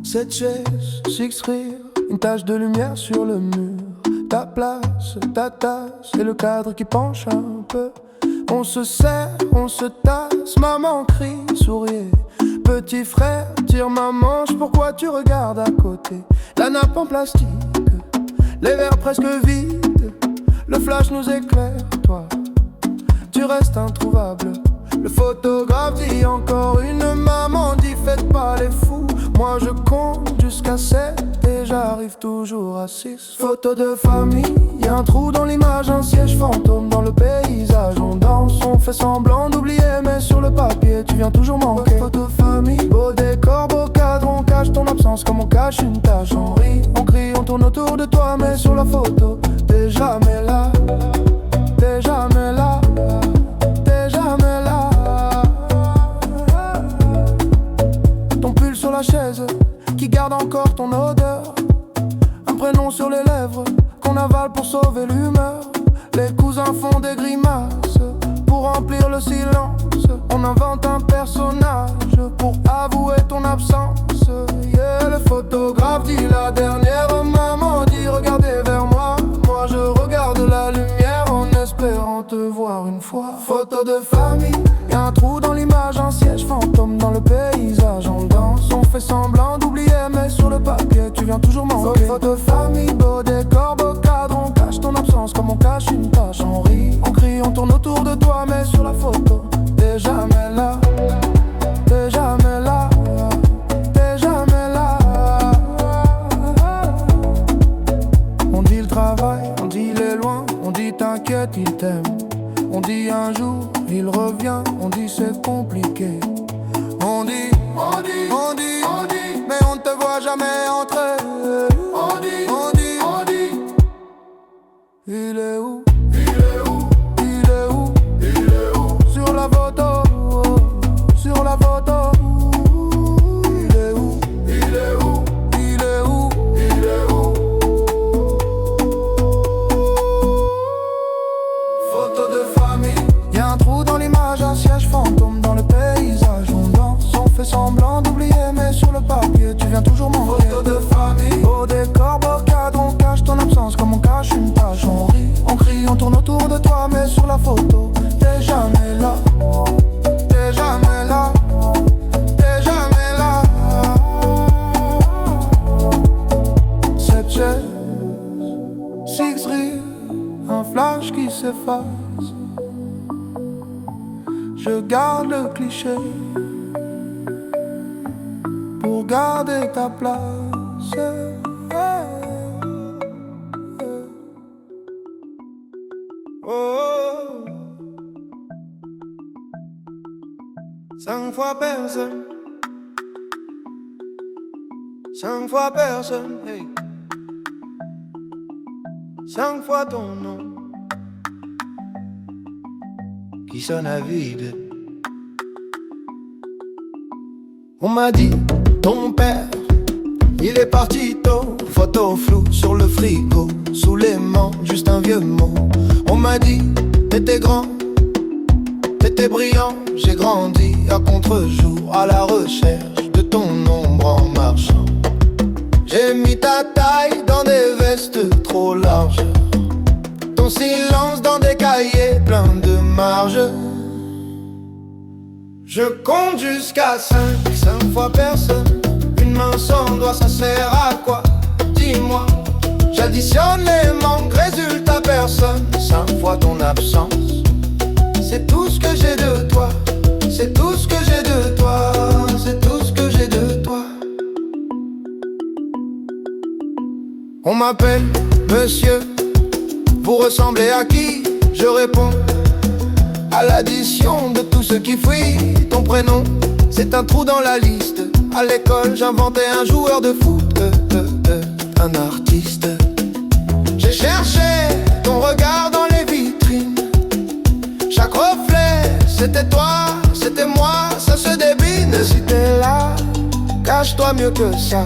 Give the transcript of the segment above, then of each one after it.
Cette chaise, six rires, une tache de lumière sur le mur. Ta place, ta tasse et le cadre qui penche un peu. On se serre, on se tasse, maman crie, souriez. Petit frère, tire ma manche, pourquoi tu regardes à côté? La nappe en plastique, les verres presque vides. Le flash nous éclaire, toi, tu restes introuvable. Le photographe dit encore une, maman dit faites pas les fous. Moi je compte jusqu'à 7 et j'arrive toujours à 6. Photo de famille, y'a un trou dans l'image, un siège fantôme dans le paysage. On danse, on fait semblant d'oublier, mais sur le papier tu viens toujours manquer. Photo de famille, beau décor, beau cadre, on cache ton absence comme on cache une tache. On rit, on crie, on tourne autour de toi, mais sur la photo t'es jamais là. T'es jamais là. T'es jamais là. Ton pull sur la chaise qui garde encore ton odeur. Un prénom sur les lèvres qu'on avale pour sauver l'humeur. Les cousins font des grimaces pour remplir le silence. On invente un personnage pour avouer ton absence. Yeah, le photographe dit la dernière, maman dit regardez vers moi. Moi je regarde la lumière en espérant te voir une fois. Photo de famille, y'a un trou dans l'image, un siège fantôme dans le paysage. On danse, on fait semblant d'oublier, mais sur le papier tu viens toujours manquer. Photo de famille, beau décor, beau cadre, on cache ton absence comme on cache une tache. On rit, on crie, on tourne autour de toi, mais sur la photo t'es jamais là. T'es jamais là. T'es jamais là. On dit le travail, on dit il est loin, on dit t'inquiète, il t'aime. On dit un jour, il revient, on dit c'est compliqué. On dit, mais on ne te voit jamais entrer. On dit, il est où? Sur la photo, sur la photo. Il est où? Photo de famille, y'a un trou dans l'image, un siège fantôme dans le paysage. On danse, on fait semblant d'oublier, mais sur le papier tu viens toujours manquer. Photo de famille, beau décor, beau cadre, on cache ton absence comme on cache une tache. On rit, on crie, on tourne autour de toi, mais sur la photo t'es jamais là. T'es jamais là. T'es jamais là. Cette chaise, six rires, un flash qui s'efface. Je garde le cliché pour garder ta place. Oh, 5 fois personne, 5 fois personne, hey. 5 fois ton nom qui sonne à vide. On m'a dit, ton père, il est parti tôt. Photo floue sur le frigo, sous l'aimant, juste un vieux mot. On m'a dit, t'étais grand, t'étais brillant. J'ai grandi à contre-jour, à la recherche de ton ombre en marchant. J'ai mis ta taille dans des vestes trop larges, ton silence dans des cahiers pleins de marges. Je compte jusqu'à 5 fois personne. Une main sans doigt, ça sert à quoi? Dis-moi. J'additionne les manques, résultat personne. 5 fois ton absence. C'est tout ce que j'ai de toi. C'est tout ce que j'ai de toi. C'est tout ce que j'ai de toi. On m'appelle monsieur. Vous ressemblez à qui? Je réponds à l'addition de tout ce qui fuit. Ton prénom, c'est un trou dans la liste. À l'école, j'inventais un joueur de foot, un artiste. J'ai cherché ton regard dans les vitrines. Chaque reflet, c'était toi, c'était moi, ça se débine. Si t'es là, cache-toi mieux que ça.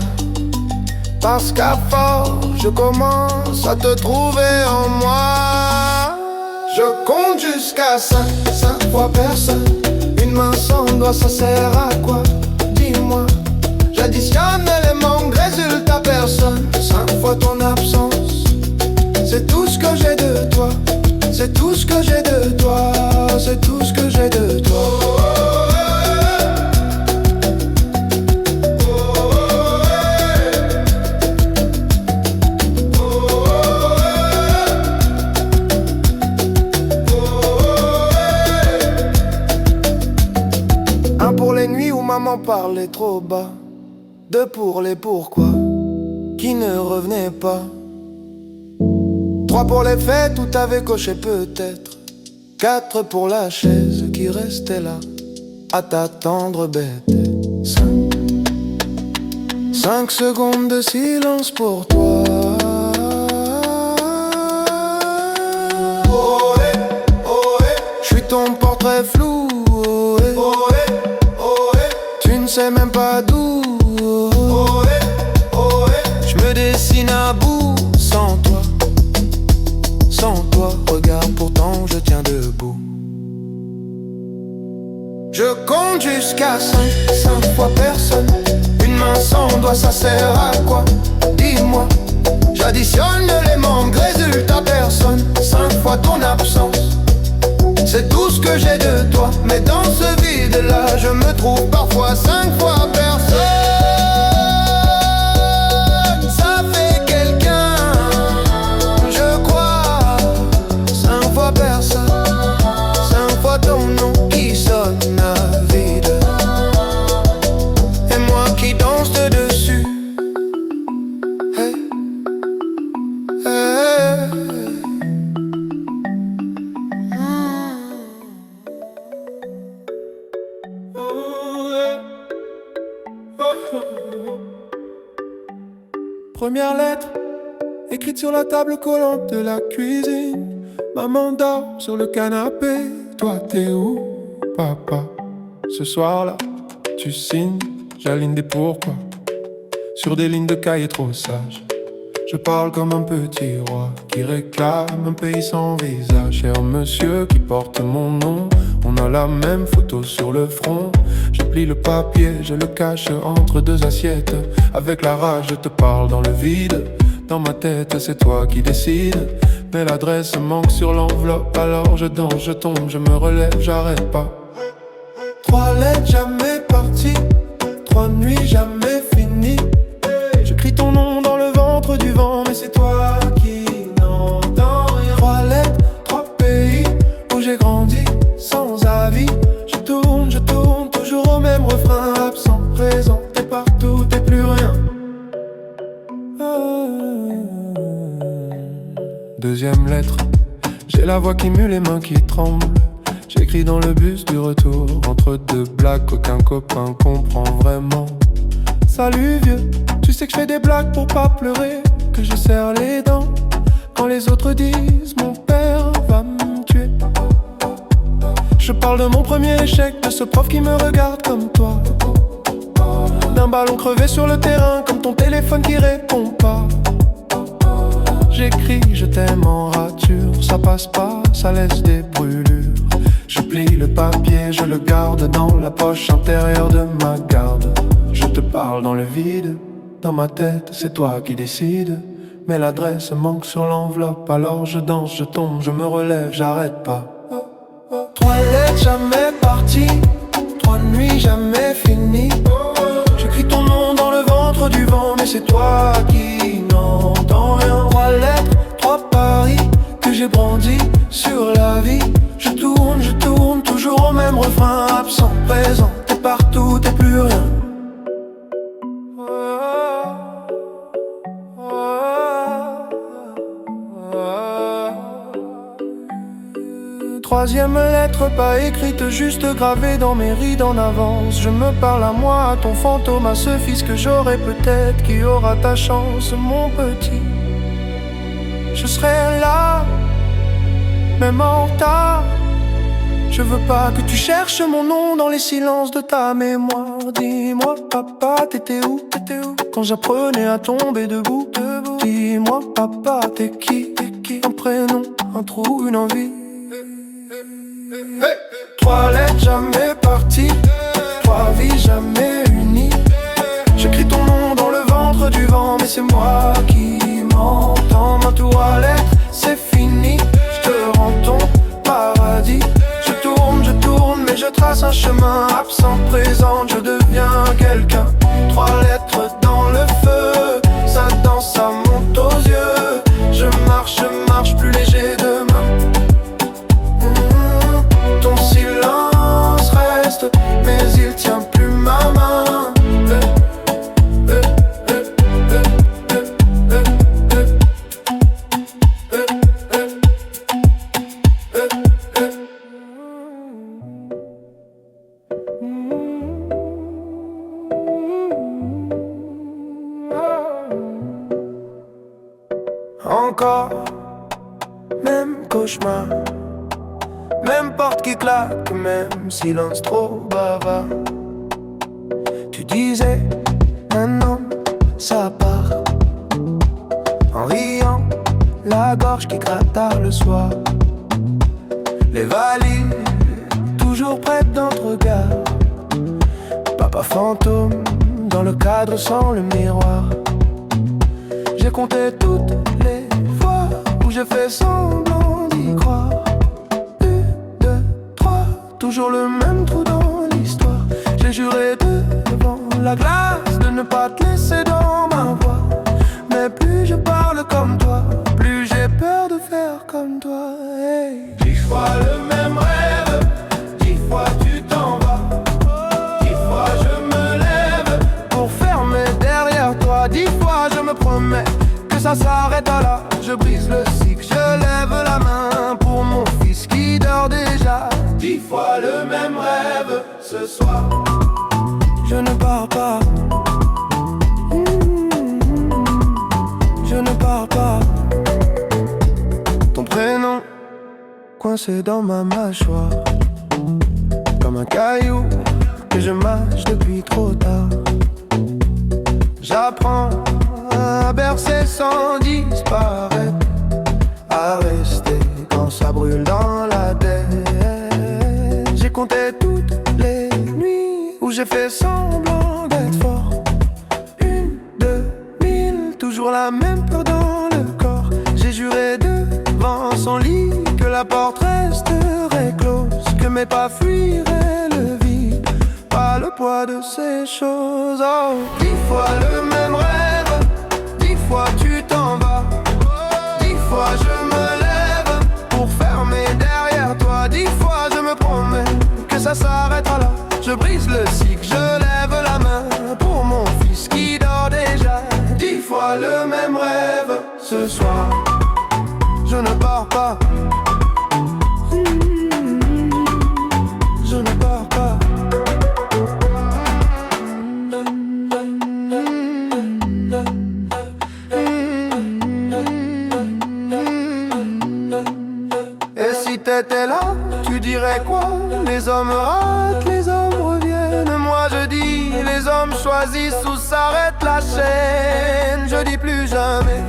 Parce qu'à force, je commence à te trouver en moi. Je compte jusqu'à 5 fois personne. Une main sans doigt, ça sert à quoi? Dis-moi. J'additionne les manques, résultat personne. 5 fois ton absence. C'est tout ce que j'ai de toi. C'est tout ce que j'ai de toi. C'est tout ce que j'ai de toi. Un pour les nuits où maman parlait trop bas. Deux pour les pourquoi qui ne revenaient pas. Trois pour les fêtes où t'avais coché peut-être. Quatre pour la chaise qui restait là à t'attendre bête. 5 secondes de silence pour toi. Oh, eh, oh, eh. J'suis ton portrait flou. Oh, eh. Oh, eh, oh, eh. Tu ne sais même pas d'où. Oh, eh, oh, eh. J'me dessine à bout sans toi. Sans toi, regarde, pourtant je tiens debout. Je compte jusqu'à 5 fois personne. Une main sans doigt, ça sert à quoi? Dis-moi. J'additionne les manques, résultat personne. 5 fois ton absence. C'est tout ce que j'ai de toi. Mais dans ce vide-là, je me trouve parfois 5 fois personne. Ça fait quelqu'un, je crois. 5 fois personne. 5 fois ton nom qui sonne à vide. Et moi qui danse dessus. Hey, hey. Première lettre, écrite sur la table collante de la cuisine. Maman dort sur le canapé. Toi t'es où, papa? Ce soir-là, tu signes, j'aligne des pourquoi sur des lignes de cahier trop sages. Je parle comme un petit roi qui réclame un pays sans visage. Cher monsieur qui porte mon nom, on a la même photo sur le front. Je plie le papier, je le cache entre deux assiettes. Avec la rage, je te parle dans le vide. Dans ma tête, c'est toi qui décides. Mais l'adresse manque sur l'enveloppe. Alors je danse, je tombe, je me relève, j'arrête pas. 3 lettres jamais parties, 3 nuits jamais finies. J'écris ton nom dans le ventre du vent, mais c'est toi qui n'entends rien. 3 lettres, 3 pays où j'ai grandi sans avis. Je tourne, toujours au même refrain. Absent, présent, t'es partout, t'es plus rien. Deuxième lettre, j'ai la voix qui mue, les mains qui tremblent. J'écris dans le bus du retour, entre deux blagues qu'aucun copain comprend vraiment. Salut vieux, tu sais que je fais des blagues pour pas pleurer, que je serre les dents quand les autres disent mon père va me tuer. Je parle de mon premier échec, de ce prof qui me regarde comme toi, d'un ballon crevé sur le terrain, comme ton téléphone qui répond pas. J'écris je t'aime en rature, ça passe pas, ça laisse des brûlures. Je plie le papier, je le garde dans la poche intérieure de ma garde. Je te parle dans le vide, dans ma tête c'est toi qui décides. Mais l'adresse manque sur l'enveloppe, alors je danse, je tombe, je me relève, j'arrête pas. 3 lettres jamais parties, 3 nuits jamais finies. J'écris ton nom dans le ventre du vent, mais c'est toi qui n'entends rien. 3 lettres, 3 paris que j'ai brandis sur la vie. Je tourne, toujours au même refrain. Absent, présent, t'es partout, t'es plus rien. Troisième lettre pas écrite, juste gravée dans mes rides en avance. Je me parle à moi, à ton fantôme, à ce fils que j'aurai peut-être, qui aura ta chance, mon petit. Je serai là, même en retard. Je veux pas que tu cherches mon nom dans les silences de ta mémoire. Dis-moi papa, t'étais où quand j'apprenais à tomber debout. Dis-moi papa, t'es qui un prénom, un trou, une envie. Trois lettres jamais parties, trois vies jamais unies. J'écris ton nom dans le ventre du vent, mais c'est moi qui m'entends. Ma toilette, c'est fini, je te rends ton paradis. Je tourne, mais je trace un chemin. Absent, présent, je deviens quelqu'un. Trois lettres dans le feu, ça danse, ça monte aux yeux. Je marche plus léger demain. Ton silence reste, mais il tient plus ma main. Encore, même cauchemar, même porte qui claque, même silence trop bavard. Tu disais, un homme, ça part. En riant, la gorge qui gratte tard le soir. Les valises, toujours prêtes dans le regard. Papa fantôme, dans le cadre sans le miroir. J'ai compté toutes les fois où j'ai fait semblant d'y croire. Une, deux, trois, toujours le même trou dans l'histoire. J'ai juré devant la glace de ne pas te laisser dans ma voix. Mais plus je parle comme toi, plus j'ai peur de faire comme toi. Hey. 10 fois le même rêve, 10 fois tu t'en vas. 10 fois je me lève pour fermer derrière toi. 10 fois je me promets que ça s'arrêtera là. Je brise le cycle, je lève la main pour mon fils qui dort déjà. 10 fois le même rêve ce soir. Je ne pars pas. Je ne pars pas. Ton prénom coincé dans ma mâchoire, comme un caillou que je mâche depuis trop tard. J'apprends à bercer sans disparaître, à rester quand ça brûle dans la tête. J'ai compté toutes les nuits où j'ai fait semblant d'être fort. 1, 2, 1000, toujours la même peur dans le corps. J'ai juré devant son lit que la porte resterait close, que mes pas fuiraient le vide, pas le poids de ces choses. Oh, 10 fois le même rêve, 10 fois tu t'en vas. 10 fois je me lève pour fermer derrière toi. 10 fois je me promets que ça s'arrêtera là. Je brise le cycle, je lève la main pour mon fils qui dort déjà. 10 fois le même rêve ce soir. Je ne pars pas. Je ne pars pas. Et si t'étais là, tu dirais quoi? Les hommes ratent, les hommes reviennent. Moi je dis, les hommes choisissent où s'arrête la chaîne. Je dis plus jamais,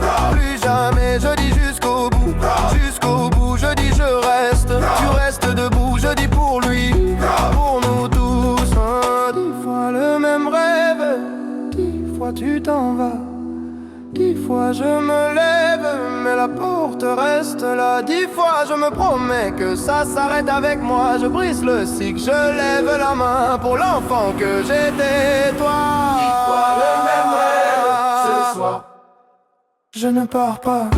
je dis jusqu'au bout. Jusqu'au bout, je dis je reste. Tu restes debout, je dis pour lui, pour nous tous. 10 fois le même rêve, 10 fois tu t'en vas. 10 fois je me lève, mais la porte reste là. 10 fois je me promets que ça s'arrête avec moi. Je brise le cycle, je lève la main pour l'enfant que j'étais, toi. 10 fois le même rêve ce soir. Je ne pars pas.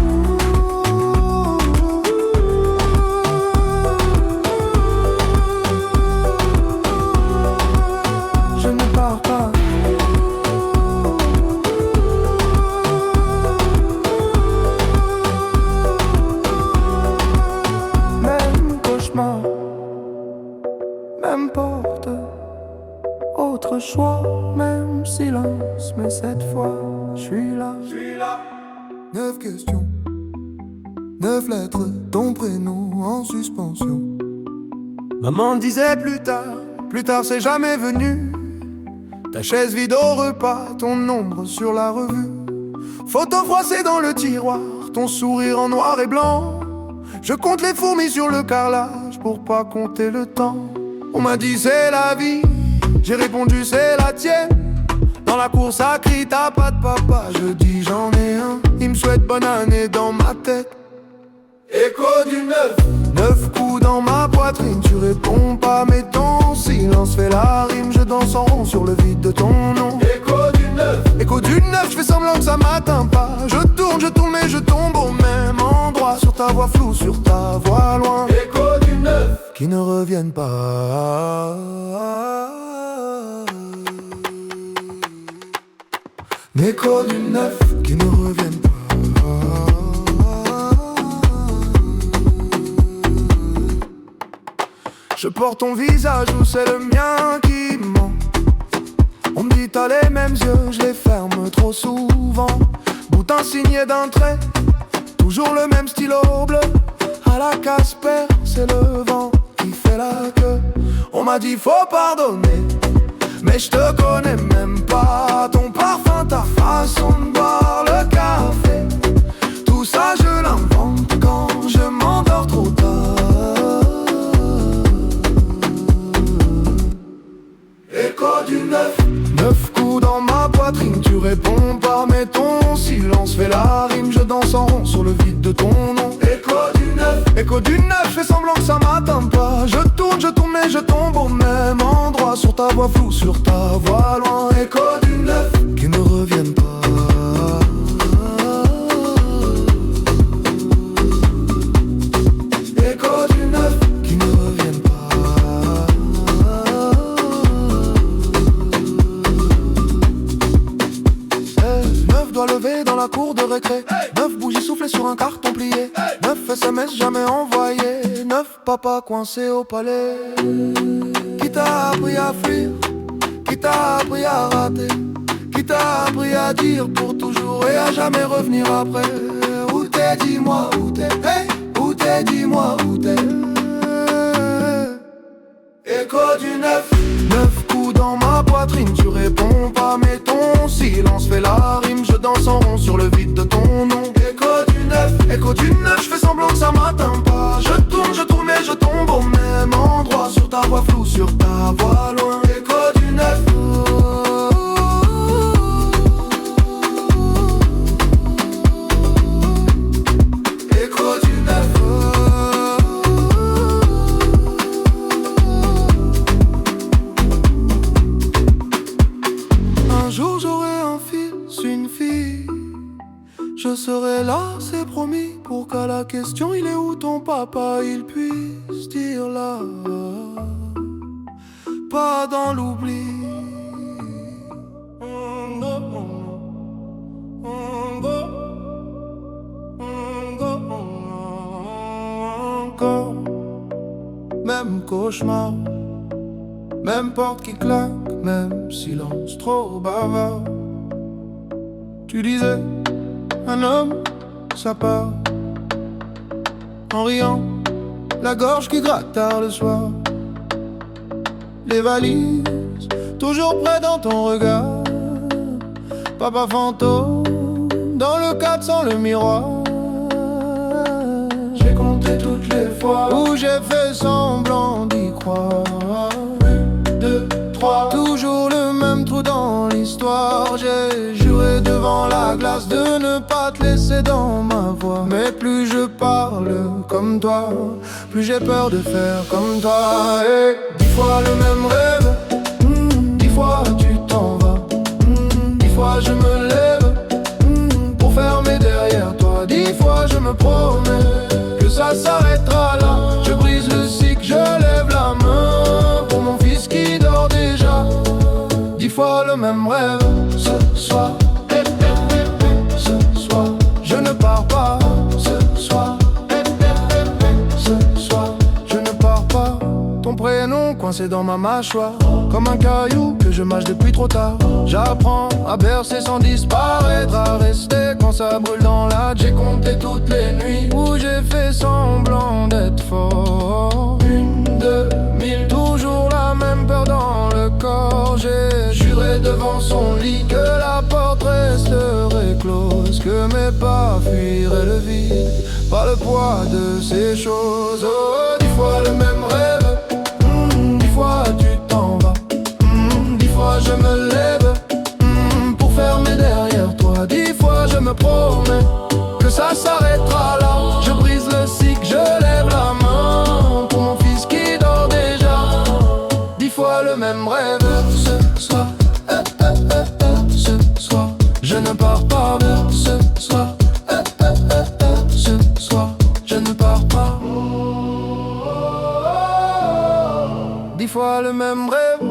Je ne pars pas. Même cauchemar, même porte, autre choix, même silence, mais cette fois, je suis là. 9 questions, 9 lettres, ton prénom en suspension. Maman disait plus tard c'est jamais venu. Ta chaise vide au repas, ton ombre sur la revue. Photo froissée dans le tiroir, ton sourire en noir et blanc. Je compte les fourmis sur le carrelage pour pas compter le temps. On m'a dit c'est la vie, j'ai répondu c'est la tienne. Dans la course à cri, t'as pas de papa, je dis j'en ai un. Il me souhaite bonne année dans ma tête. Écho du 9 coups dans ma poitrine. Tu réponds pas mais ton silence fait la rime. Je danse en rond sur le vide de ton nom. Écho du 9, je fais semblant que ça m'atteint pas. Je tourne mais je tombe au même endroit. Sur ta voix floue, sur ta voix loin. Écho du 9 qui ne reviennent pas. Écho du 9 qui ne reviennent pas. Je porte ton visage ou c'est le mien qui ment. On me dit t'as les mêmes yeux, je les ferme trop souvent. Boutin signé d'un trait, toujours le même stylo bleu. À la Casper, c'est le vent qui fait la queue. On m'a dit faut pardonner, mais je te connais même pas. Ton parfum, ta façon de boire le café, tout ça je l'invente quand je m'endors trop tard. Écho du 9 coups dans ma poitrine. Tu réponds pas mais ton silence fait la rime. Je danse en rond sur le vide de ton nom. Écho du 9, je fais semblant que ça m'atteint pas. Je tourne mais je tombe au même endroit. Sur ta voix floue, sur ta voix loin. Écho du 9 qui ne reviennent pas. Écho du 9 qui ne reviennent pas. 9 doigts levés dans la cour de récré. 9 bougies soufflées sur un carton plié. 9 SMS jamais envoyés. 9 papas coincés au palais. Qui t'a appris à fuir? Qui t'a appris à rater? Qui t'a appris à dire pour toujours et à jamais revenir après? Où t'es, dis-moi où t'es. Hey, où t'es, dis-moi où t'es. Écho du 9 coups dans ma poitrine. Tu réponds pas mais ton silence fait la rime. Je danse en rond sur le vide de ton nom. Écho du 9, je fais semblant que ça m'atteint pas. Je tourne mais je tombe au même endroit. Sur ta voix floue, sur ta voix loin. Écho du 9. Écho du 9. Un jour j'aurai un fils, une fille. Je serai là, c'est promis, pour qu'à la question il est où ton papa, il puisse dire là, pas dans l'oubli. Encore, même cauchemar, même porte qui claque, même silence trop bavard. Tu disais un homme, ça part en riant, la gorge qui gratte tard le soir. Les valises, toujours près dans ton regard. Papa fantôme, dans le cadre sans le miroir. J'ai compté toutes les fois où j'ai fait semblant d'y croire. 1, 2, 3, toujours le même trou dans l'histoire. J'ai juré devant la glace de ne pas te laisser dans ma voix. Mais plus je parle comme toi, plus j'ai peur de faire comme toi. Et 10 fois le même rêve, 10 fois tu t'en vas, 10 fois je me lève pour fermer derrière toi. 10 fois je me promets que ça s'arrêtera là. Je brise le cycle, je lève la main pour mon fils qui dort déjà. 10 fois le même rêve. Ce soir, ce soir, je ne pars pas. Ce soir, ce soir, je ne pars pas. Ton prénom coincé dans ma mâchoire, comme un caillou que je mâche depuis trop tard. J'apprends à bercer sans disparaître, à rester quand ça brûle dans la. J'ai compté toutes les nuits où j'ai fait semblant d'être fort. 1, 2, 1000, toujours la même peur dans le corps. J'ai juré devant son lit que la porte resterait close, que mes pas fuiraient le vide, pas le poids de ces choses. Oh, 10 fois le même rêve, 10 fois même rêve. Ce soir, ce soir, je ne pars pas. Ce soir, ce soir, je ne pars pas. 10 fois le même rêve.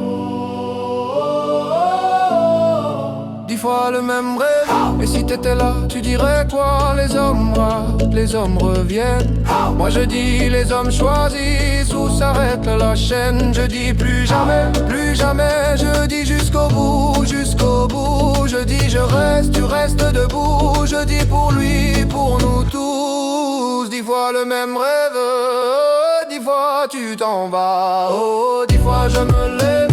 10 fois le même rêve. Et si t'étais là, tu dirais quoi? Les hommes ratent, les hommes reviennent. Moi je dis les hommes choisissent où s'arrête la chaîne. Je dis plus jamais, plus jamais. Je dis jusqu'au bout, jusqu'au bout. Je dis je reste, tu restes debout. Je dis pour lui, pour nous tous. 10 fois le même rêve. 10 fois tu t'en vas. Oh, 10 fois je me lève,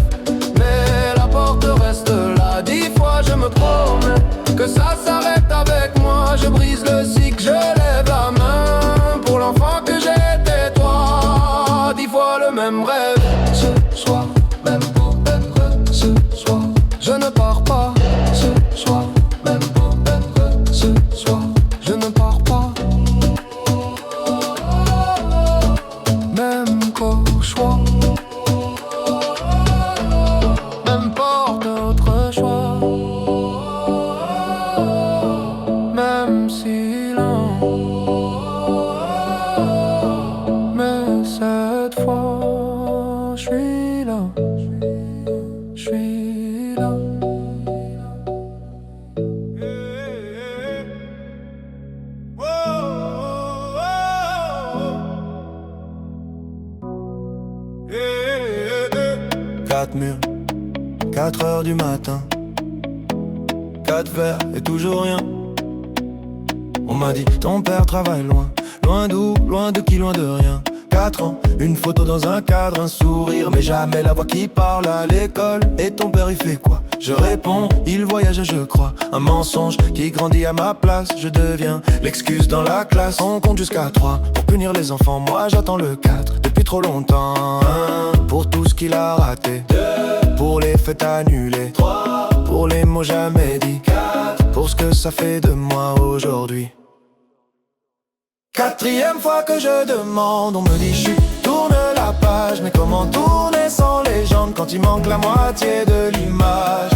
mais la porte reste là. 10 fois je me promets que ça s'arrête avec moi. Je brise le cycle, je lève la main pour l'enfant que j'étais toi. 10 fois le même rêve. Ce soir, même pour être ce soir, je ne pars pas. Ce soir, même pour être ce soir, je ne pars pas. Même choix, n'importe notre choix. Même silence, mais cette fois, je suis là, je suis là. Quatre murs, 4 heures du matin, 4 verres et toujours rien. On m'a dit ton père travaille loin, loin d'où, loin de qui, loin de rien. 4 ans, une photo dans un cadre, un sourire, mais jamais la voix qui parle à l'école. Et ton père il fait quoi? Je réponds, il voyage je crois. Un mensonge qui grandit à ma place. Je deviens l'excuse dans la classe. On compte jusqu'à 3 pour punir les enfants. Moi j'attends le 4 depuis trop longtemps. 1 pour tout ce qu'il a raté, 2 pour les fêtes annulées, 3 pour les mots jamais dits, 4 pour ce que ça fait de moi aujourd'hui. 4e fois que je demande, on me dit chut, tourne la page. Mais comment tourner sans légende quand il manque la moitié de l'image?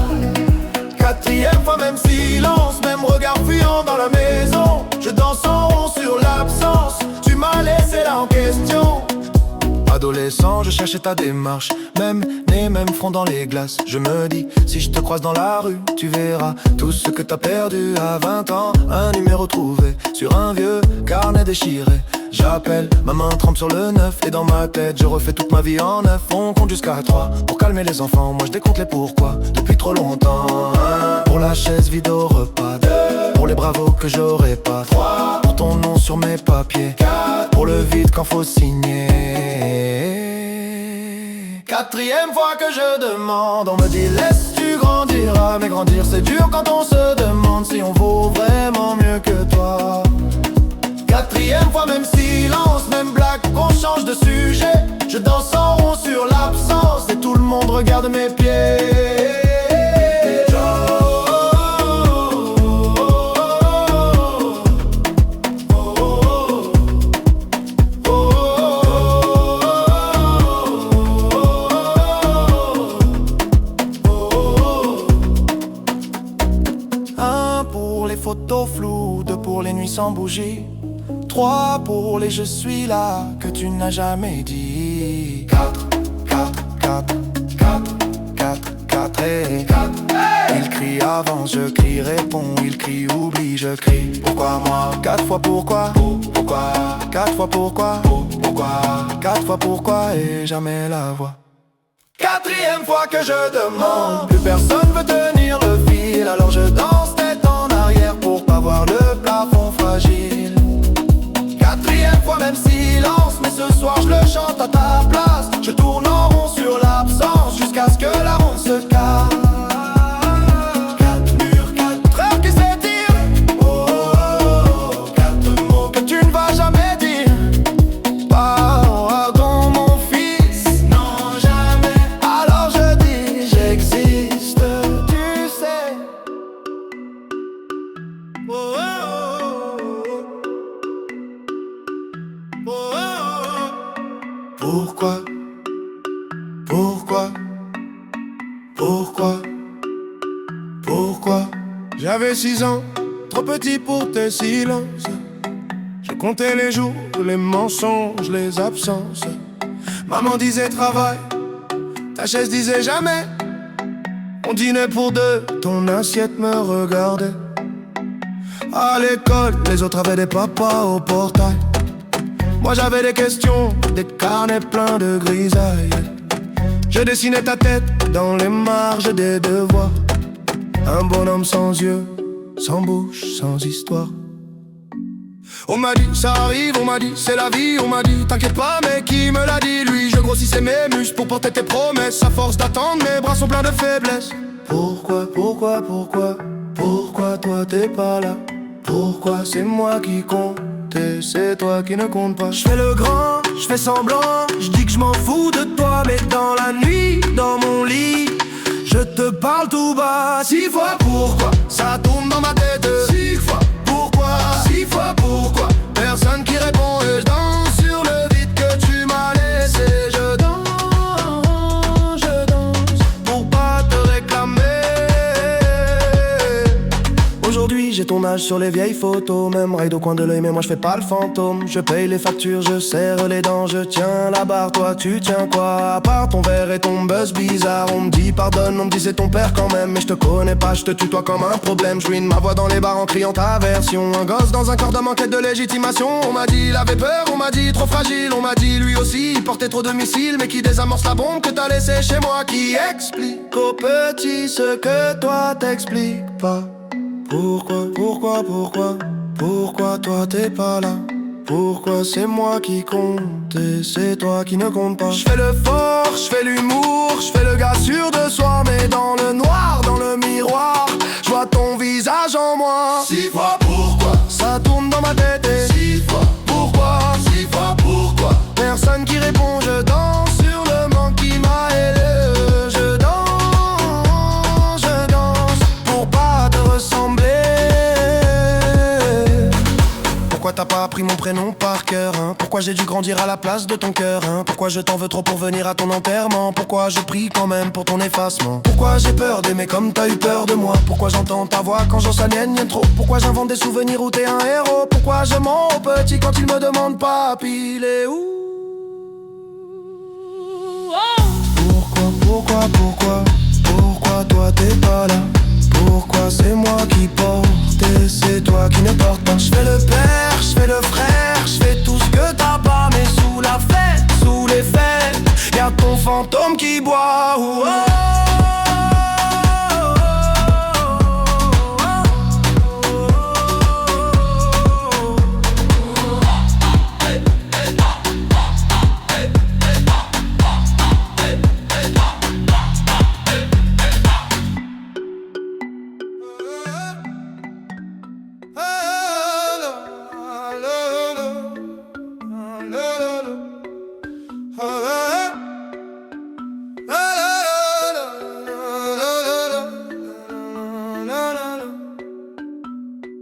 4e fois, même silence, même regard fuyant dans la maison. Je danse en rond sur l'absence, tu m'as laissé là en question. Adolescent, je cherchais ta démarche, même nez, même front dans les glaces. Je me dis, si je te croise dans la rue, tu verras tout ce que t'as perdu à 20 ans. Un numéro trouvé sur un vieux carnet déchiré. J'appelle, ma main trempe sur le 9. Et dans ma tête, je refais toute ma vie en 9. On compte jusqu'à 3 pour calmer les enfants. Moi je décompte les pourquoi depuis trop longtemps. 1 pour la chaise vide au repas, 2 pour les bravos que j'aurais pas, 3 pour ton nom sur mes papiers, 4 pour le vide quand faut signer. 4e fois que je demande, on me dit laisse tu grandiras. Mais grandir c'est dur quand on se demande si on vaut vraiment mieux que toi. 4e fois, même silence, même blague, qu'on change de sujet. Je danse en rond sur l'absence et tout le monde regarde mes pieds. Photos floues, 2 pour les nuits sans bougie, 3 pour les je suis là que tu n'as jamais dit. 4, 4, 4, 4, 4, 4 et 4. Il crie avance, je crie réponds, il crie oublie, je crie. Pourquoi moi? 4 fois pourquoi? Pourquoi? 4 fois pourquoi? Pourquoi? 4 fois pourquoi et jamais la voix. 4e fois que je demande, plus personne veut tenir le fil. Alors je danse tête en arrière pour pas voir le plafond fragile. 4e fois, même silence, mais ce soir je le chante à ta place. Je tourne en rond sur l'absence jusqu'à ce que la ronde se casse. 4 murs, 4 heures qui s'étirent. Oh, oh, oh, 4 mots que tu ne vas jamais dire. Pardon mon fils, non jamais. Alors je dis j'existe, tu sais. Oh, oh, oh, oh, oh, oh. Pourquoi? Pourquoi? Pourquoi? J'avais 6 ans, trop petit pour tes silences. Je comptais les jours, les mensonges, les absences. Maman disait travail, ta chaise disait jamais. On dînait pour deux, ton assiette me regardait. À l'école, les autres avaient des papas au portail. Moi j'avais des questions, des carnets pleins de grisailles. Je dessinais ta tête dans les marges des devoirs. Un bonhomme sans yeux, sans bouche, sans histoire. On m'a dit ça arrive, on m'a dit c'est la vie, on m'a dit t'inquiète pas, mais qui me l'a dit? Lui, je grossissais mes muscles pour porter tes promesses. À force d'attendre, mes bras sont pleins de faiblesse. Pourquoi toi t'es pas là? Pourquoi c'est moi qui compte et c'est toi qui ne compte pas? Je fais le grand, je fais semblant, je dis que je m'en fous de toi, mais dans la nuit, dans mon lit, je te parle tout bas. 6 fois pourquoi, ça tourne dans ma tête. 6 fois pourquoi, 6 fois pourquoi, personne qui répond et je danse sur le vide que tu m'as laissé. Je danse pour pas te réclamer. Aujourd'hui j'ai ton âge sur les vieilles photos, même raid au coin de l'œil, mais moi je fais pas le fantôme. Je paye les factures, je serre les dents, je tiens la barre, toi tu tiens quoi? À part ton verre et ton buzz bizarre, on me dit pardonne, on me dit c'est ton père quand même. Mais je te connais pas, je te tutoie comme un problème. Je ruine ma voix dans les bars en criant ta version. Un gosse dans un corps d'homme en quête de légitimation. On m'a dit il avait peur, on m'a dit trop fragile. On m'a dit lui aussi il portait trop de missiles, mais qui désamorce la bombe que t'as laissée chez moi. Qui explique aux petits ce que toi t'expliques pas. Pourquoi toi t'es pas là? Pourquoi c'est moi qui compte et c'est toi qui ne compte pas? Je fais le fort, je fais l'humour, je fais le gars sûr de soi, mais dans le noir, dans le miroir, je vois ton visage en moi. 6 fois pourquoi, ça tourne dans ma tête et 6 fois pourquoi, 6 fois pourquoi, personne qui répond, je danse sur le manque qui m'a aidé. Je danse pour pas te ressembler. Pourquoi t'as pas appris mon prénom par cœur, hein? Pourquoi j'ai dû grandir à la place de ton cœur, hein? Pourquoi je t'en veux trop pour venir à ton enterrement? Pourquoi je prie quand même pour ton effacement? Pourquoi j'ai peur d'aimer comme t'as eu peur de moi? Pourquoi j'entends ta voix quand j'en s'aliène trop? Pourquoi j'invente des souvenirs où t'es un héros? Pourquoi je mens au petit quand il me demande papi, il est où? Pourquoi toi t'es pas là? Pourquoi c'est moi qui porte et c'est toi qui ne porte pas? Je fais le père, je fais le frère, je fais tout ce que t'as pas, mais sous la fête, sous les fêtes, y'a ton fantôme qui boit. Oh, oh.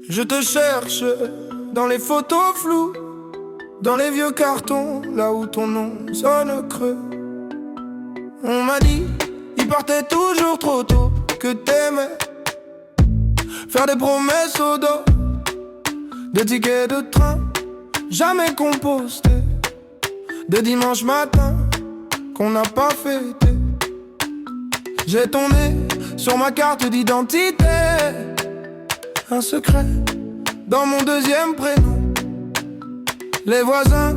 Je te cherche dans les photos floues, dans les vieux cartons, là où ton nom sonne creux. On m'a dit, il partait toujours trop tôt, que t'aimais faire des promesses au dos, des tickets de train jamais compostés, des dimanches matins qu'on n'a pas fêté. J'ai ton nez sur ma carte d'identité, un secret dans mon deuxième prénom. Les voisins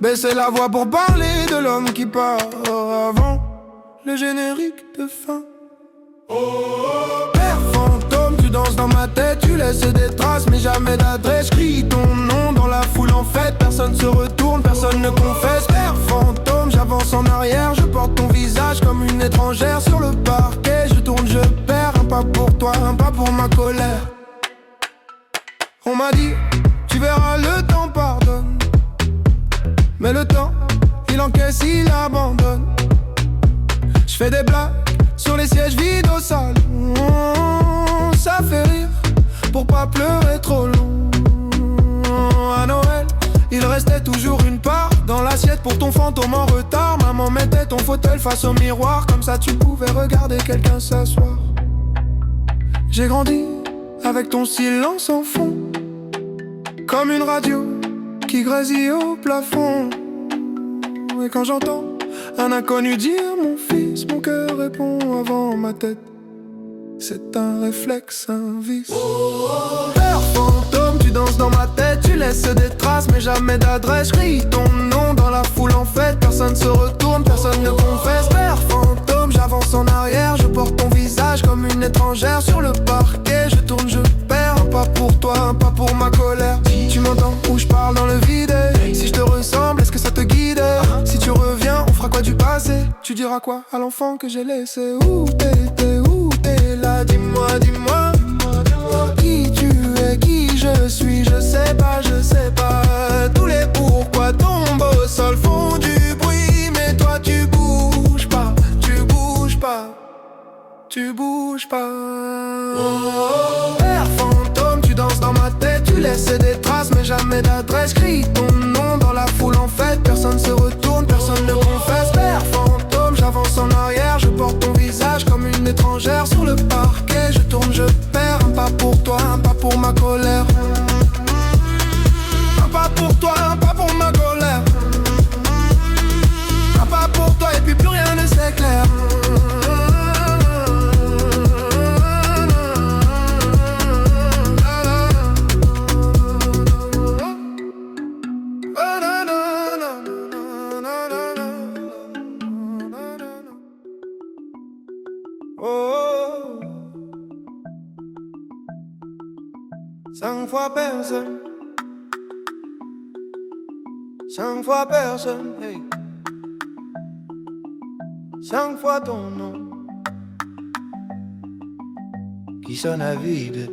baissaient la voix pour parler de l'homme qui part avant le générique de fin. Père fantôme, tu danses dans ma tête, tu laisses des traces mais jamais d'adresse. J'crie ton nom dans la foule en fête, personne se retourne, personne ne confesse. Père fantôme, j'avance en arrière, je porte ton visage comme une étrangère sur le parquet. Je tourne, je perds, un pas pour toi, un pas pour ma colère. On m'a dit, tu verras, le temps pardonne, mais le temps, il encaisse, il abandonne. Je fais des blagues sur les sièges vides au salon, ça fait rire pour pas pleurer trop long. À Noël, il restait toujours une part dans l'assiette pour ton fantôme en retard. Maman mettait ton fauteuil face au miroir, comme ça tu pouvais regarder quelqu'un s'asseoir. J'ai grandi avec ton silence en fond, comme une radio qui grésille au plafond. Et quand j'entends un inconnu dire mon fils, mon cœur répond avant ma tête. C'est un réflexe, un vice. Père fantôme, tu danses dans ma tête, tu laisses des traces mais jamais d'adresse. Crie ton nom dans la foule en fête, personne se retourne, personne ne confesse. Père fantôme, j'avance en arrière, je porte ton visage comme une étrangère sur le parquet. Je tourne, je perds, un pas pour toi, un pas pour ma colère. Tu m'entends où je parle dans le vide? Si je te ressemble, est-ce que ça te guide? Si tu reviens, on fera quoi du passé? Tu diras quoi à l'enfant que j'ai laissé? Où t'étais, où t'es là? Dis-moi, dis-moi, qui tu es, qui je suis, je sais pas, je sais pas. Tous les pourquoi tombent au sol font du bruit, mais toi tu bouges pas, tu bouges pas, tu bouges pas. Père fantôme, tu danses dans ma tête, tu laisses des traces mais jamais d'adresse. Crie ton nom dans la foule en fête, personne se retourne, personne ne confesse. Père fantôme, j'avance en arrière, je porte ton visage comme une étrangère sur le parquet. Je tourne, je perds, un pas pour toi, un pas pour ma colère. Un pas pour toi, un pas pour ma colère. Un pas pour toi et puis plus rien ne s'éclaire. Oh, 5 fois personne, 5 fois personne, hey. 5 fois ton nom qui sonne à vide.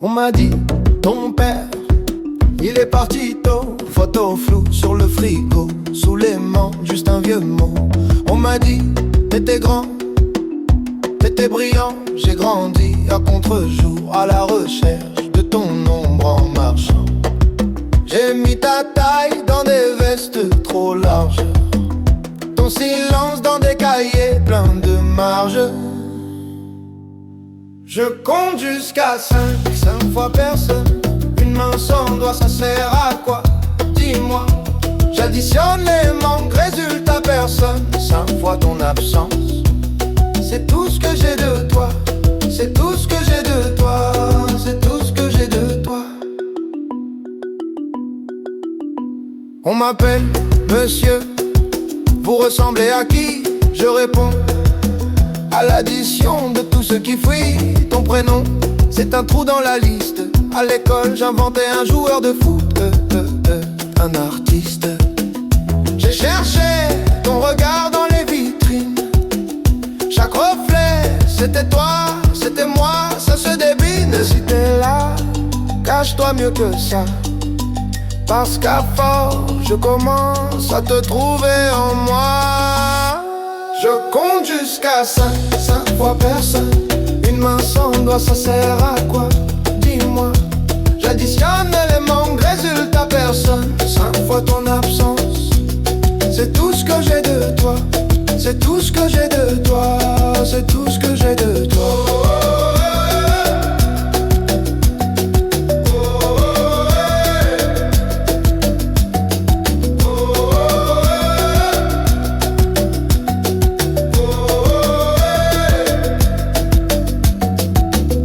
On m'a dit, ton père, il est parti tôt. Photo floue sur le frigo, sous l'aimant, juste un vieux mot. On m'a dit, t'étais grand, t'étais brillant. J'ai grandi à contre-jour, à la recherche de ton ombre en marchant. J'ai mis ta taille dans des vestes trop larges, ton silence dans des cahiers pleins de marge. Je compte jusqu'à 5, 5 fois personne. Une main sans doigt, ça sert à quoi? Dis-moi. J'additionne les manques, résultat personne. 5 fois ton absence. C'est tout ce que j'ai de toi. C'est tout ce que j'ai de toi. C'est tout ce que j'ai de toi. On m'appelle monsieur. Vous ressemblez à qui? Je réponds à l'addition de tout ce qui fuit. Ton prénom, c'est un trou dans la liste. À l'école, j'inventais un joueur de foot, un artiste. J'ai cherché ton regard dans les vitrines. Chaque reflet, c'était toi, c'était moi, ça se débine. Si t'es là, cache-toi mieux que ça. Parce qu'à force, je commence à te trouver en moi. Je compte jusqu'à 5, 5 fois personne. Une main sans doigt, ça sert à quoi? Dis-moi. J'additionne les manques, résultat personne. 5 fois ton absence. C'est tout ce que j'ai de toi. C'est tout ce que j'ai de toi. C'est tout ce que j'ai de toi.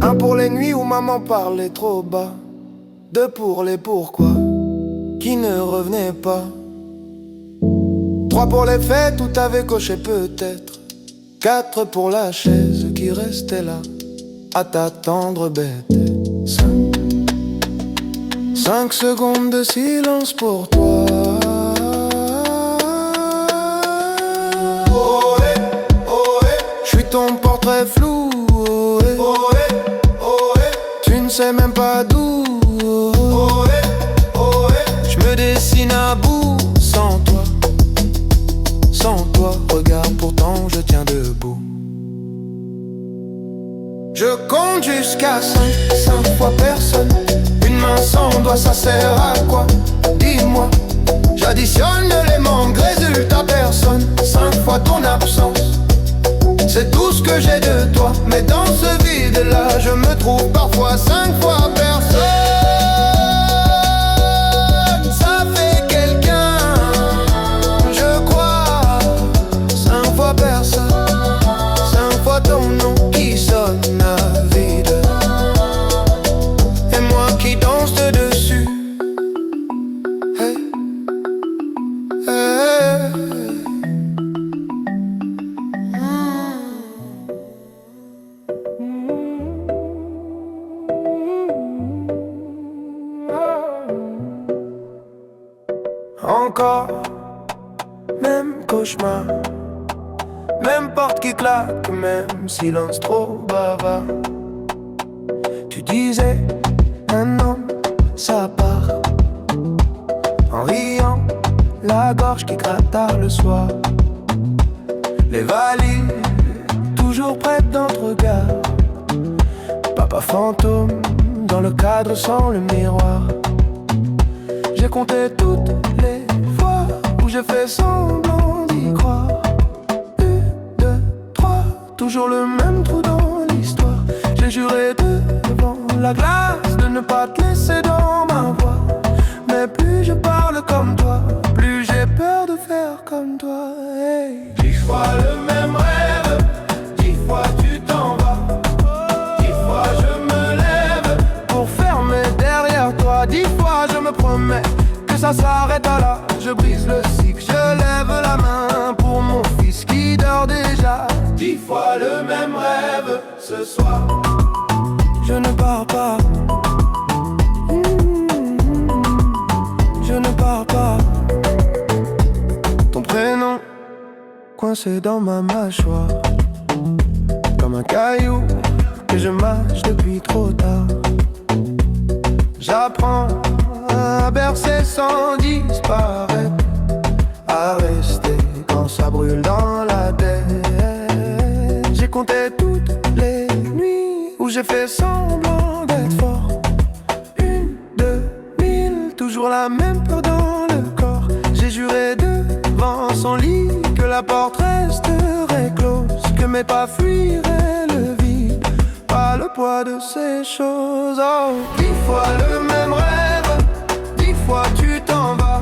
Un pour les nuits où maman parlait trop bas. 2 pour les pourquoi qui ne revenaient pas. 3 pour les fêtes où t'avais coché peut-être. 4 pour la chaise qui restait là à t'attendre bête. 5 secondes de silence pour toi. Ohé, ohé. J'suis ton portrait flou. Ohé, ohé, ohé. Tu ne sais même pas d'où. Ohé, ohé. J'me dessine à bout sans toi. Sans toi, regarde, pourtant je tiens debout. Je compte jusqu'à 5, 5 fois personne. Une main sans doigt, ça sert à quoi? Dis-moi. J'additionne les manques, Encore, même cauchemar, même porte qui claque, même silence trop bavard. Tu disais, un homme, ça part. En riant, la gorge qui gratte tard le soir. Les valises, toujours prêtes dans le regard. Papa fantôme, dans le cadre sans le miroir. J'ai compté toutes les fois où j'ai fait semblant d'y croire. 1, 2, 3, toujours le même trou dans l'histoire. J'ai juré devant la glace de ne pas te laisser dans ma voix. Mais plus je parle comme toi, plus j'ai peur de faire comme toi. Hey. 10 fois le même rêve, 10 fois tu t'en vas. 10 fois je me lève pour fermer derrière toi. 10 fois je me promets que ça s'arrête là. Je brise le cycle, je lève la main pour mon fils qui dort déjà. 10 fois le même rêve ce soir. Je ne pars pas. Je ne pars pas. Ton prénom coincé dans ma mâchoire, comme un caillou que je mâche depuis trop tard. J'apprends à bercer sans disparaître, à rester quand ça brûle dans la tête. J'ai compté toutes les nuits où j'ai fait semblant d'être fort. 1, 2, 1000, toujours la même peur dans le corps. J'ai juré devant son lit que la porte resterait close, que mes pas fuiraient le vide, pas le poids de ces choses. Oh. 10 fois le même rêve, 10 fois tu t'en vas.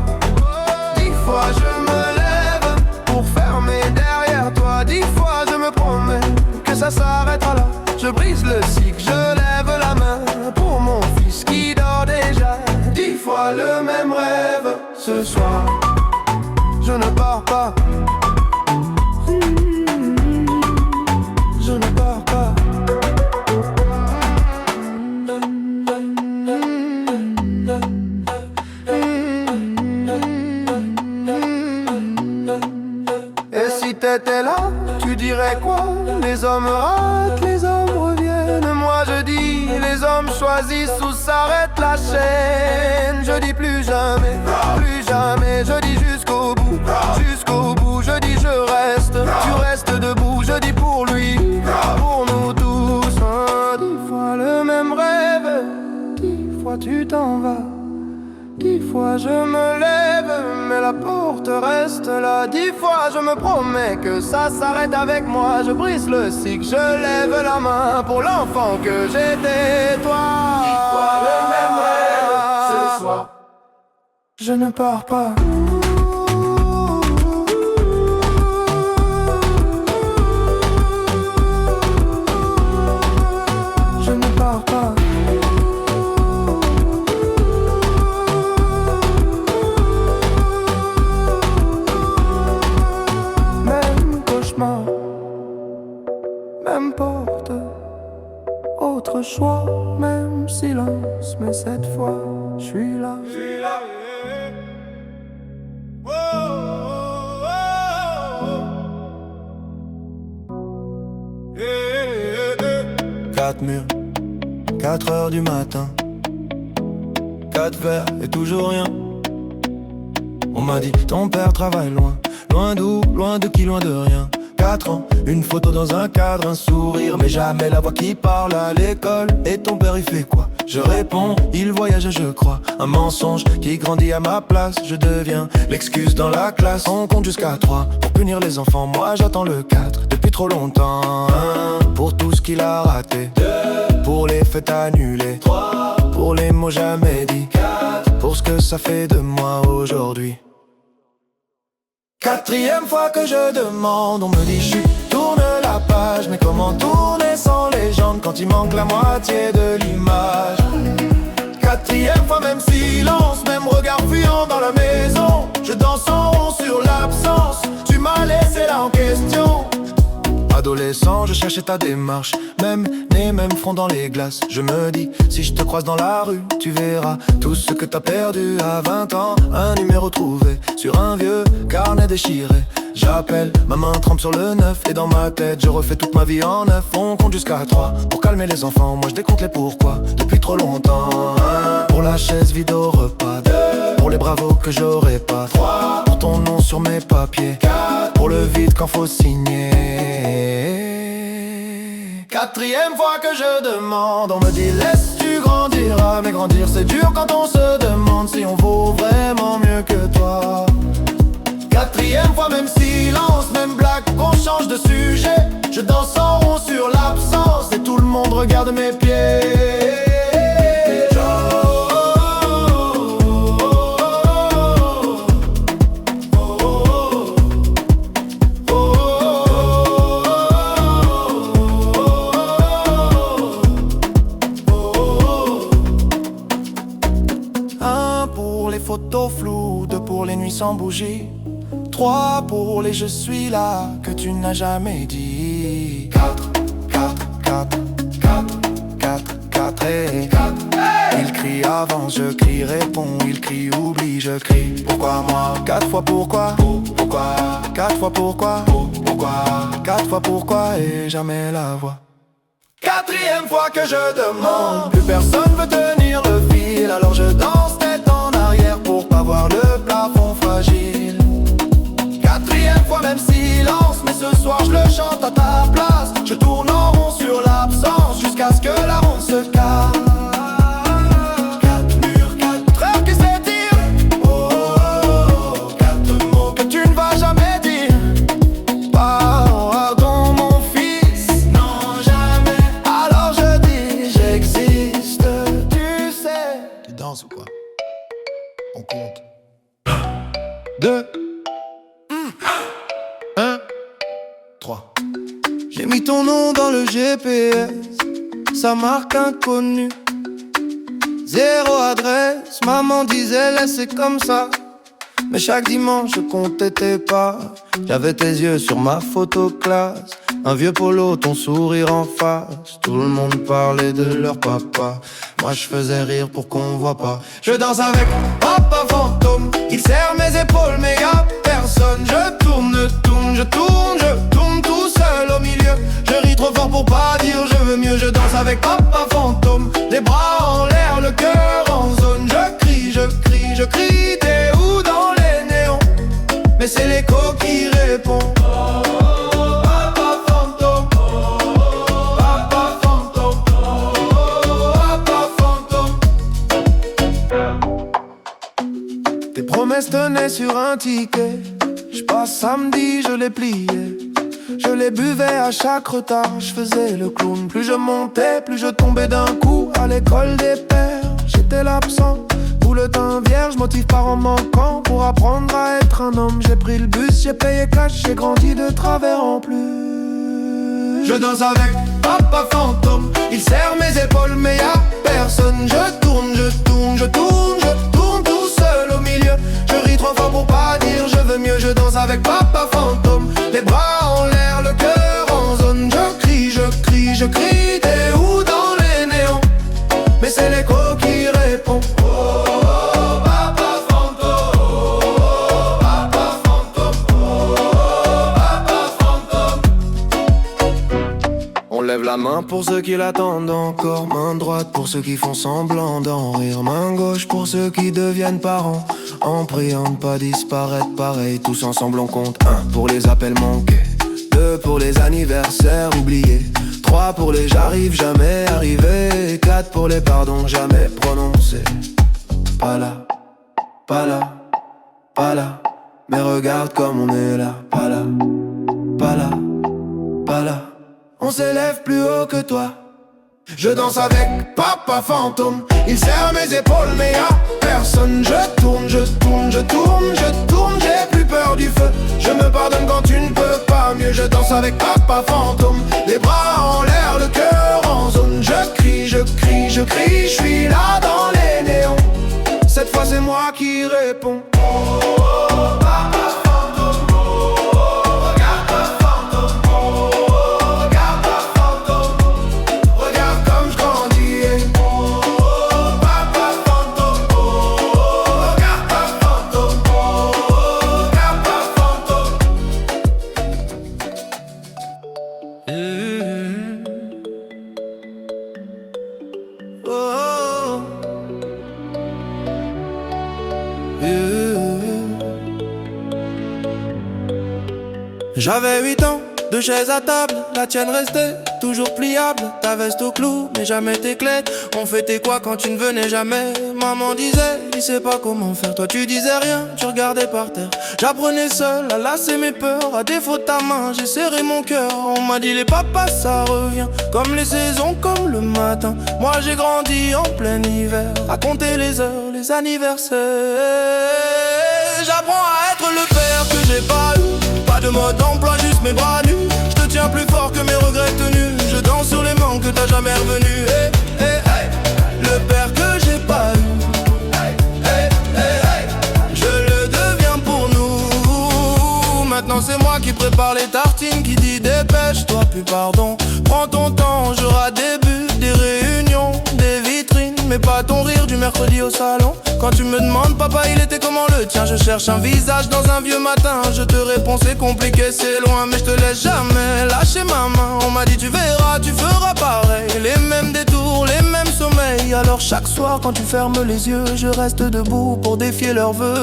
10 fois je me lève pour fermer derrière toi. 10 fois je me promets que ça s'arrêtera là. Je brise le cycle, je lève la main pour mon fils qui dort déjà. 10 fois le même rêve ce soir. Je ne pars pas. Je ne pars pas. Et si t'étais là, tu dirais quoi? Les hommes ratent, les hommes reviennent. Moi je dis, les hommes choisissent ou s'arrête la chaîne. Je dis plus jamais, je dis jusqu'au bout. Jusqu'au bout, je dis je reste. Tu restes debout, je dis pour lui, pour nous tous. 10 fois le même rêve, 10 fois tu t'en vas. 10 fois je me lève, mais la porte reste là. 10 fois je me promets que ça s'arrête avec moi. Je brise le cycle, je lève la main pour l'enfant que j'étais, toi. 10 fois le même rêve ce soir. Je ne pars pas. Je ne pars pas. Même cauchemar, même porte, autre choix, même silence. Mais cette fois, je suis là. 4 murs, 4 heures du matin, 4 verres et toujours rien. On m'a dit ton père travaille loin, loin d'où, loin de qui, loin de rien. 4 ans, une photo dans un cadre, un sourire, mais jamais la voix qui parle à l'école. Et ton père il fait quoi? Je réponds, il voyage je crois. Un mensonge qui grandit à ma place. Je deviens l'excuse dans la classe. On compte jusqu'à 3 pour punir les enfants. Moi j'attends le 4 depuis trop longtemps. 1 pour tout ce qu'il a raté. 2 pour les fêtes annulées. 3 pour les mots jamais dits. 4 pour ce que ça fait de moi aujourd'hui. 4e fois que je demande, on me dit chut, tourne la page. Mais comment tourner sans légende quand il manque la moitié de l'image? 4e fois, même silence, même regard fuyant dans la maison. Je danse en rond sur l'absence, m'as laissé là en question. Adolescent, je cherchais ta démarche, même les mêmes fronts dans les glaces. Je me dis, si je te croise dans la rue, tu verras tout ce que t'as perdu à 20 ans. Un numéro trouvé sur un vieux carnet déchiré. J'appelle, ma main trempe sur le 9. Et dans ma tête, je refais toute ma vie en neuf. On compte jusqu'à 3 pour calmer les enfants. Moi je décompte les pourquoi depuis trop longtemps. 1 pour la chaise vide au repas. 2 pour les bravos que j'aurais pas. 3 pour ton nom sur mes papiers. 4 pour le vide quand faut signer. 4e fois que je demande, on me dit laisse tu grandiras. Mais grandir c'est dur quand on se demande si on vaut vraiment mieux que toi. 4e fois même silence, même blague, qu'on change de sujet. Je danse en rond sur l'absence et tout le monde regarde mes pieds. Pour les photos floues, 2 pour les nuits sans bougie, 3 pour les je suis là que tu n'as jamais dit. 4, 4, 4, 4, 4, 4 et 4. Il crie avance, je crie réponds, il crie oublie, je crie pourquoi moi. 4 fois pourquoi, pourquoi, 4 fois pourquoi, pourquoi, 4 fois pourquoi et jamais la voix. 4e fois que je demande, plus personne veut tenir le fil. Alors je danse tête en arrière pour pas voir le plafond fragile. 4e fois même silence, mais ce soir je le chante à ta place. Je tourne en rond sur l'absence jusqu'à ce que la ronde se casse. 4 murs, 4 heures qui s'étirent. Oh, oh, oh, 4 mots que tu ne vas jamais dire. Pardon mon fils, non jamais. Alors je dis j'existe, tu sais. Tu danses ou quoi? On compte. 2 1 3. J'ai mis ton nom dans le GPS, sa marque inconnue. 0 adresse, maman disait laissez comme ça. Mais chaque dimanche je comptais tes pas. J'avais tes yeux sur ma photo classe. Un vieux polo, ton sourire en face. Tout le monde parlait de leur papa. Moi je faisais rire pour qu'on voit pas. Je danse avec papa fantôme. Il serre mes épaules mais y'a personne. Je tourne, tourne, je tourne, je tourne tout seul au milieu. Je ris trop fort pour pas dire je veux mieux. Je danse avec papa fantôme. Les bras en l'air, le cœur en zone. Je crie, je crie, je crie. T'es où dans les néons? Mais c'est l'écho qui répond. Tes promesses tenaient sur un ticket. J'passe samedi, je les pliais. Je les buvais à chaque retard. Je faisais le clown. Plus je montais, plus je tombais d'un coup. À l'école des pères, j'étais l'absent. Tout le teint vierge, motive par en manquant. Pour apprendre à être un homme, j'ai pris le bus, j'ai payé cash. J'ai grandi de travers en plus. Je danse avec papa fantôme. Il serre mes épaules mais y'a personne. Je tourne, je tourne, je tourne, je tourne tout seul au milieu. Je ris trop fort pour pas dire je veux mieux. Je danse avec papa fantôme. Les bras en l'air, le cœur en zone. Je crie, je crie, je crie. T'es où dans les néons? Mais c'est l'écho qui répond. On lève la main pour ceux qui l'attendent encore. Main droite pour ceux qui font semblant d'en rire. Main gauche pour ceux qui deviennent parents. En priant de pas disparaître pareil. Tous ensemble on compte. 1 pour les appels manqués. 2 pour les anniversaires oubliés. 3 pour les j'arrive jamais arrivé. 4 pour les pardons jamais prononcés. Pas là, pas là, pas là. Mais regarde comme on est là. Pas là, pas là, pas là. On s'élève plus haut que toi. Je danse avec papa fantôme. Il serre mes épaules mais y'a personne. Je tourne, je tourne, je tourne, je tourne. J'ai plus peur du feu. Je me pardonne quand tu ne peux pas mieux. Je danse avec papa fantôme. Les bras en l'air, le cœur en zone. Je crie, je crie, je crie. Je suis là dans les néons. Cette fois c'est moi qui réponds. J'avais 8 ans, 2 chaises à table, la tienne restait toujours pliable. Ta veste au clou, mais jamais tes clés. On fêtait quoi quand tu ne venais jamais? Maman disait, il sait pas comment faire. Toi tu disais rien, tu regardais par terre. J'apprenais seul à lasser mes peurs. À défaut de ta main, j'ai serré mon cœur. On m'a dit les papas ça revient, comme les saisons, comme le matin. Moi j'ai grandi en plein hiver, à compter les heures, les anniversaires. J'apprends à être le père que j'ai pas eu. Pas de mode d'emploi, juste mes bras nus. Je te tiens plus fort que mes regrets tenus. Je danse sur les manques que t'as jamais revenu. Hey, hey, hey. Le père que j'ai pas eu. Hey, hey, hey, hey. Je le deviens pour nous. Maintenant c'est moi qui prépare les tartines, qui dit dépêche-toi, puis pardon. Prends ton temps, j'aurai des buts, des réunions, des vitrines, mais pas ton rire du mercredi au salon. Quand tu me demandes papa il était comment le tien, je cherche un visage dans un vieux matin. Je te réponds c'est compliqué, c'est loin, mais je te laisse jamais lâcher ma main. On m'a dit tu verras, tu feras pareil. Les mêmes détours, les mêmes sommeils. Alors chaque soir quand tu fermes les yeux, je reste debout pour défier leurs vœux.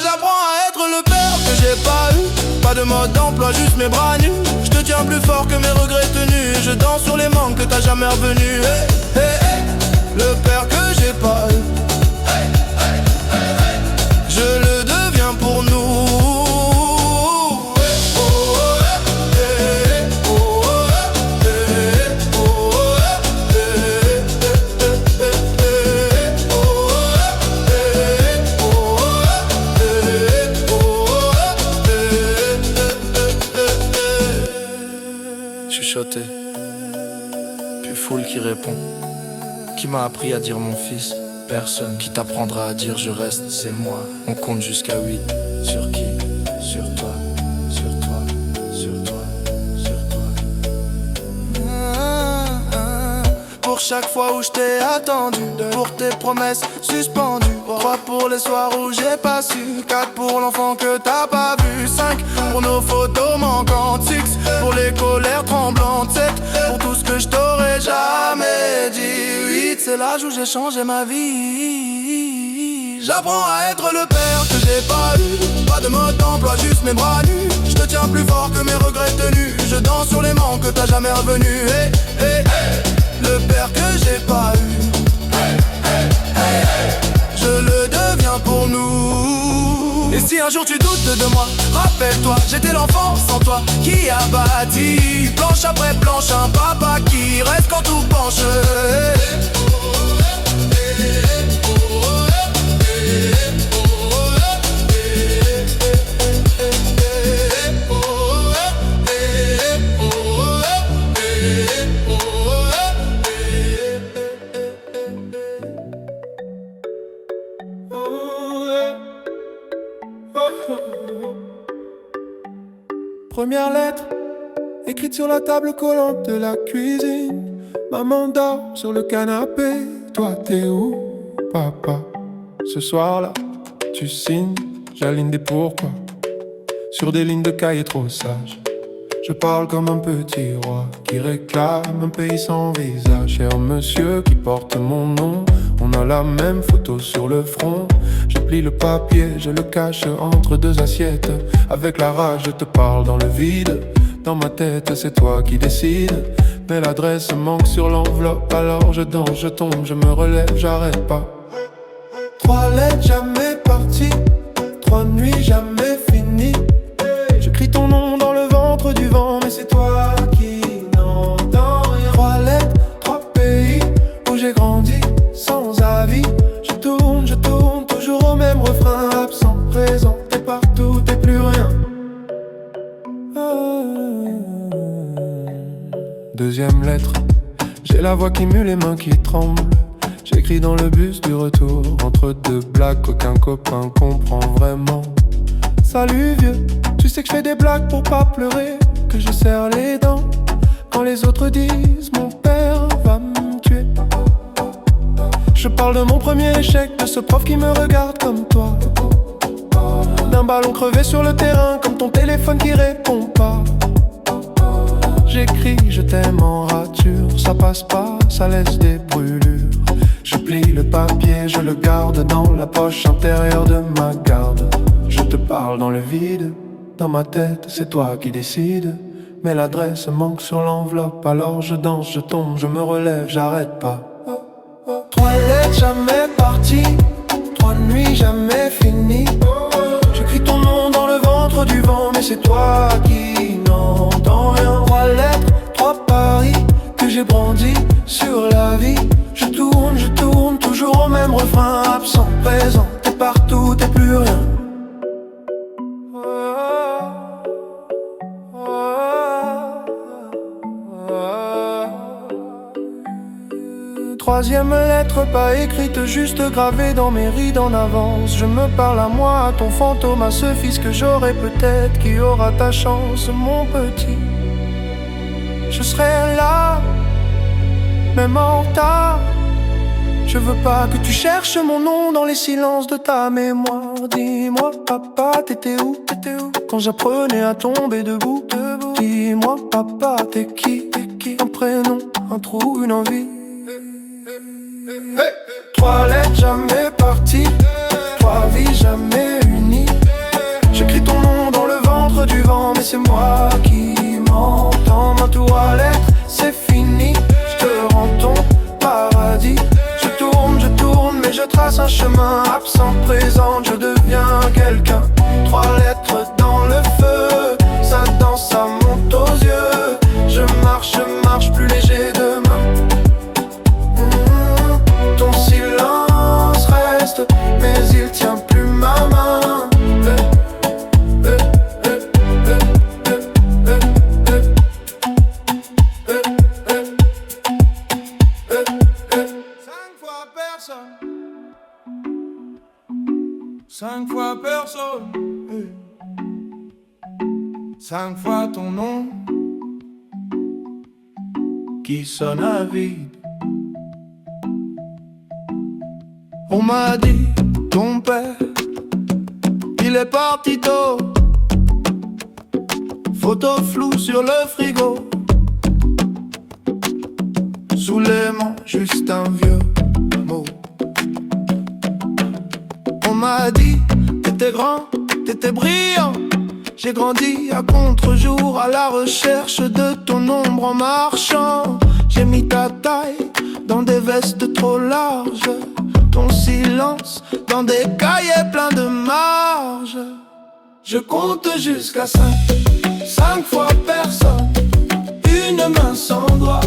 J'apprends à être le père que j'ai pas eu. Pas de mode d'emploi, juste mes bras nus. Je te tiens plus fort que mes regrets tenus. Je danse sur les manques que t'as jamais revenu. Hey, hey, hey. Le père que j'ai pas eu. Hey, hey, hey, hey. Je le deviens pour nous. Chuchoté, puis foule qui répond. Qui m'a appris à dire mon fils? Personne. Qui t'apprendra à dire je reste? C'est moi. On compte jusqu'à 8. Sur qui? Sur toi. Sur toi. Sur toi. Sur toi. Pour chaque fois où je t'ai attendu, pour tes promesses suspendues, 3 pour les soirs où j'ai pas su, 4 pour l'enfant que t'as pas vu, 5 pour nos photos manquantes, 6 pour les colères tremblantes, 7 pour tout ce que je t'aurais jamais dit, 8 c'est l'âge où j'ai changé ma vie. J'apprends à être le père que j'ai pas eu. Pas de mode d'emploi, juste mes bras nus. Je te tiens plus fort que mes regrets tenus. Je danse sur les manques que t'as jamais revenu. Hey, hey, hey. Le père que j'ai pas eu. Hey, hey, hey, hey. Je le deviens pour nous. Et si un jour tu doutes de moi, rappelle-toi, j'étais l'enfant sans toi qui a bâti planche après planche un papa qui reste quand tout penche. Première lettre, écrite sur la table collante de la cuisine. Maman dort sur le canapé. Toi t'es où, papa? Ce soir-là, tu signes, j'aligne des pourquoi sur des lignes de cahier trop sages. Je parle comme un petit roi qui réclame un pays sans visage. Cher monsieur qui porte mon nom, on a la même photo sur le front. Je plie le papier, je le cache entre 2 assiettes. Avec la rage, je te parle dans le vide. Dans ma tête, c'est toi qui décides. Mais l'adresse manque sur l'enveloppe. Alors je danse, je tombe, je me relève, j'arrête pas. 3 lettres jamais parties, 3 nuits jamais finies. J'écris ton nom dans le ventre du vent, mais c'est toi qui n'entends rien. 3 lettres, 3 pays où j'ai grandi sans avis. Je tourne, toujours au même refrain. Absent, présent, t'es partout, t'es plus rien. Deuxième lettre, j'ai la voix qui mue, les mains qui tremblent. J'écris dans le bus du retour, entre 2 blagues qu'aucun copain comprend vraiment. Salut vieux, tu sais que je fais des blagues pour pas pleurer, que je serre les dents quand les autres disent mon père va me tuer. Je parle de mon premier échec, de ce prof qui me regarde comme toi, d'un ballon crevé sur le terrain, comme ton téléphone qui répond pas. J'écris je t'aime en rature, ça passe pas, ça laisse des brûlures. Je plie le papier, je le garde dans la poche intérieure de ma garde. Je te parle dans le vide, Dans ma tête, c'est toi qui décides. Mais l'adresse manque sur l'enveloppe. Alors je danse, je tombe, je me relève, j'arrête pas. 3 lettres jamais parties, 3 nuits jamais finies. J'écris ton nom dans le ventre du vent, mais c'est toi qui n'entends rien. 3 lettres, 3 paris que j'ai brandis sur la vie. Je tourne, toujours au même refrain. Absent, présent, t'es partout, t'es plus rien. Troisième lettre pas écrite, juste gravée dans mes rides en avance. Je me parle à moi, à ton fantôme, à ce fils que j'aurai peut-être, qui aura ta chance, mon petit. Je serai là, même en retard. Je veux pas que tu cherches mon nom dans les silences de ta mémoire. Dis-moi, papa, t'étais où quand j'apprenais à tomber debout? Dis-moi, papa, t'es qui? Un prénom, un trou, une envie. 3 lettres jamais parties, 3 vies jamais unies. J'écris ton nom dans le ventre du vent, mais c'est moi qui m'entends. Ma 3 lettres, c'est fini, je te rends ton paradis. Je tourne, mais je trace un chemin. Absent, présent, je deviens quelqu'un. 3 lettres dans le feu, ça danse, ça monte aux yeux. Je marche, plus léger demain. Ton silence reste, mais il tient plus ma main. 5 fois personne, 5 fois ton nom qui sonne à vide. On m'a dit, ton père, il est parti tôt. Photo floue sur le frigo. Sous les mains, juste un vieux mot. On m'a dit, t'étais grand, t'étais brillant. J'ai grandi à contre-jour, à la recherche de ton ombre en marchant. J'ai mis ta taille dans des vestes trop larges, ton silence dans des cahiers pleins de marge. Je compte jusqu'à 5, 5 fois personne, une main sans doigt.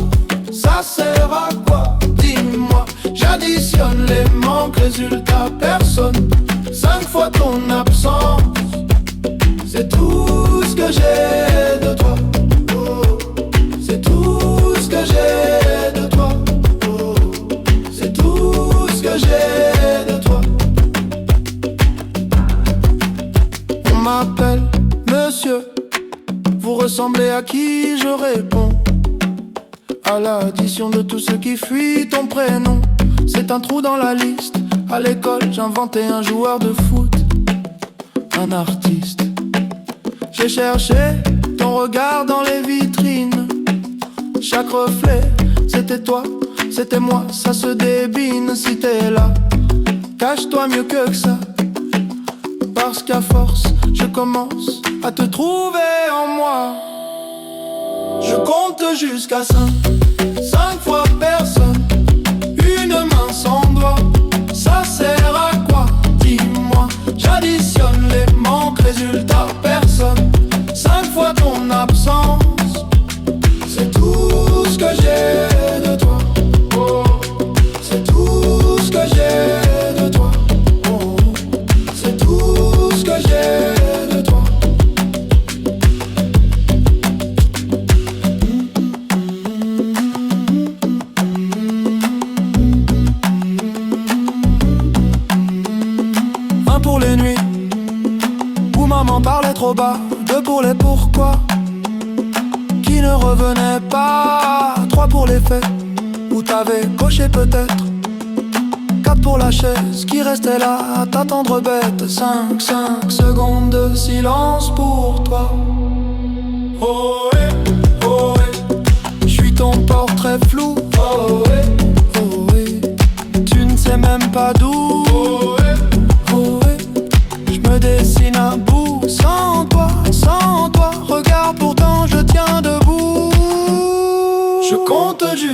Ça sert à quoi? Dis-moi. J'additionne les manques, résultat personne. 5 fois ton absence, c'est tout ce que j'ai de toi. Oh, c'est tout ce que j'ai de toi. Oh, c'est tout ce que j'ai de toi. On m'appelle monsieur, vous ressemblez à qui? Je réponds à l'addition de tout ce qui fuit ton prénom. C'est un trou dans la liste. À l'école, j'inventais un joueur de foot, un artiste. J'ai cherché ton regard dans les vitrines. Chaque reflet, c'était toi, c'était moi. Ça se débine si t'es là. Cache-toi mieux que ça, parce qu'à force, je commence à te trouver en moi. Je compte jusqu'à 5, 5 fois personne, une main sans doigt. Ça sert à quoi? Dis-moi. J'additionne les manques, résultat personne. 5 fois ton absence, c'est tout ce que j'ai de toi. Oh, c'est tout ce que j'ai de toi. Oh, c'est tout ce que j'ai de toi. Un pour les nuits où maman parlait trop bas. 2 pour les pourquoi qui ne revenaient pas. 3 pour les faits où t'avais coché peut-être. 4 pour la chaise qui restait là à t'attendre bête. 5 secondes de silence pour toi. Oh ouais, oh ouais. J'suis ton portrait flou. Oh ouais, oh ouais. Tu ne sais même pas d'où. Oh ouais, oh ouais. J'me dessine à bout sans toi, sans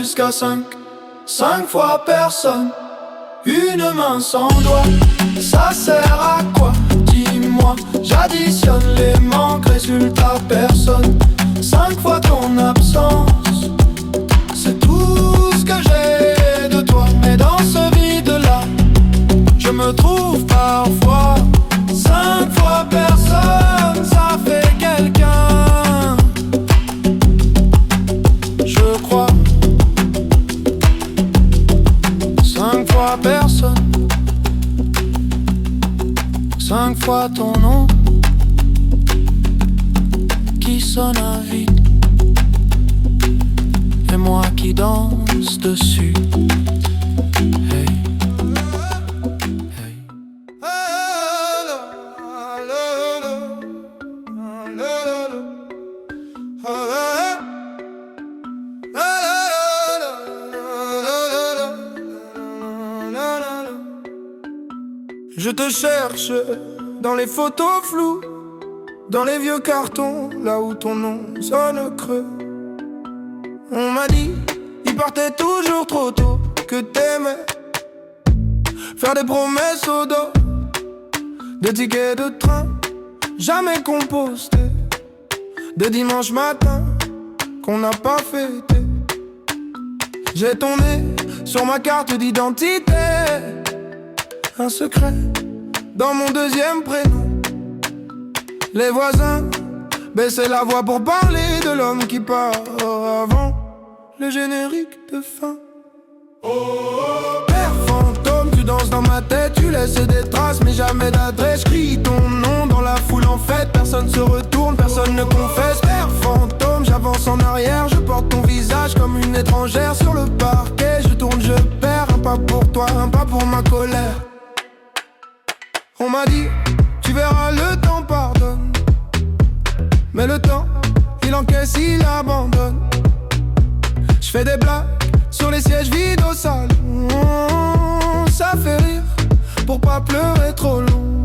jusqu'à 5. 5 fois personne. Une main sans doigt. Ça sert à quoi? Dis-moi. J'additionne les manques, résultat personne. 5 fois ton absence. C'est tout ce que j'ai de toi. Mais dans ce vide-là, je me trouve parfois. 5 fois personne, ça fait quelqu'un. Je crois. 5 fois personne. 5 fois ton nom qui sonne à vide. Et moi qui danse dessus. Hey. Hey. Je te cherche dans les photos floues, dans les vieux cartons, là où ton nom sonne creux. On m'a dit, il partait toujours trop tôt, que t'aimais faire des promesses au dos, des tickets de train jamais compostés, des dimanches matins qu'on n'a pas fêté. J'ai ton nez sur ma carte d'identité, un secret dans mon deuxième prénom. Les voisins baissaient la voix pour parler de l'homme qui part avant le générique de fin. Père fantôme, tu danses dans ma tête, tu laisses des traces mais jamais d'adresse. Crie ton nom dans la foule en fête, personne se retourne, personne ne confesse. Père fantôme, j'avance en arrière, je porte ton visage comme une étrangère sur le parquet. Je tourne, je perds, un pas pour toi, un pas pour ma colère. On m'a dit, tu verras, le temps pardonne. Mais le temps, il encaisse, il abandonne. Je fais des blagues sur les sièges vides au salon. Ça fait rire pour pas pleurer trop long.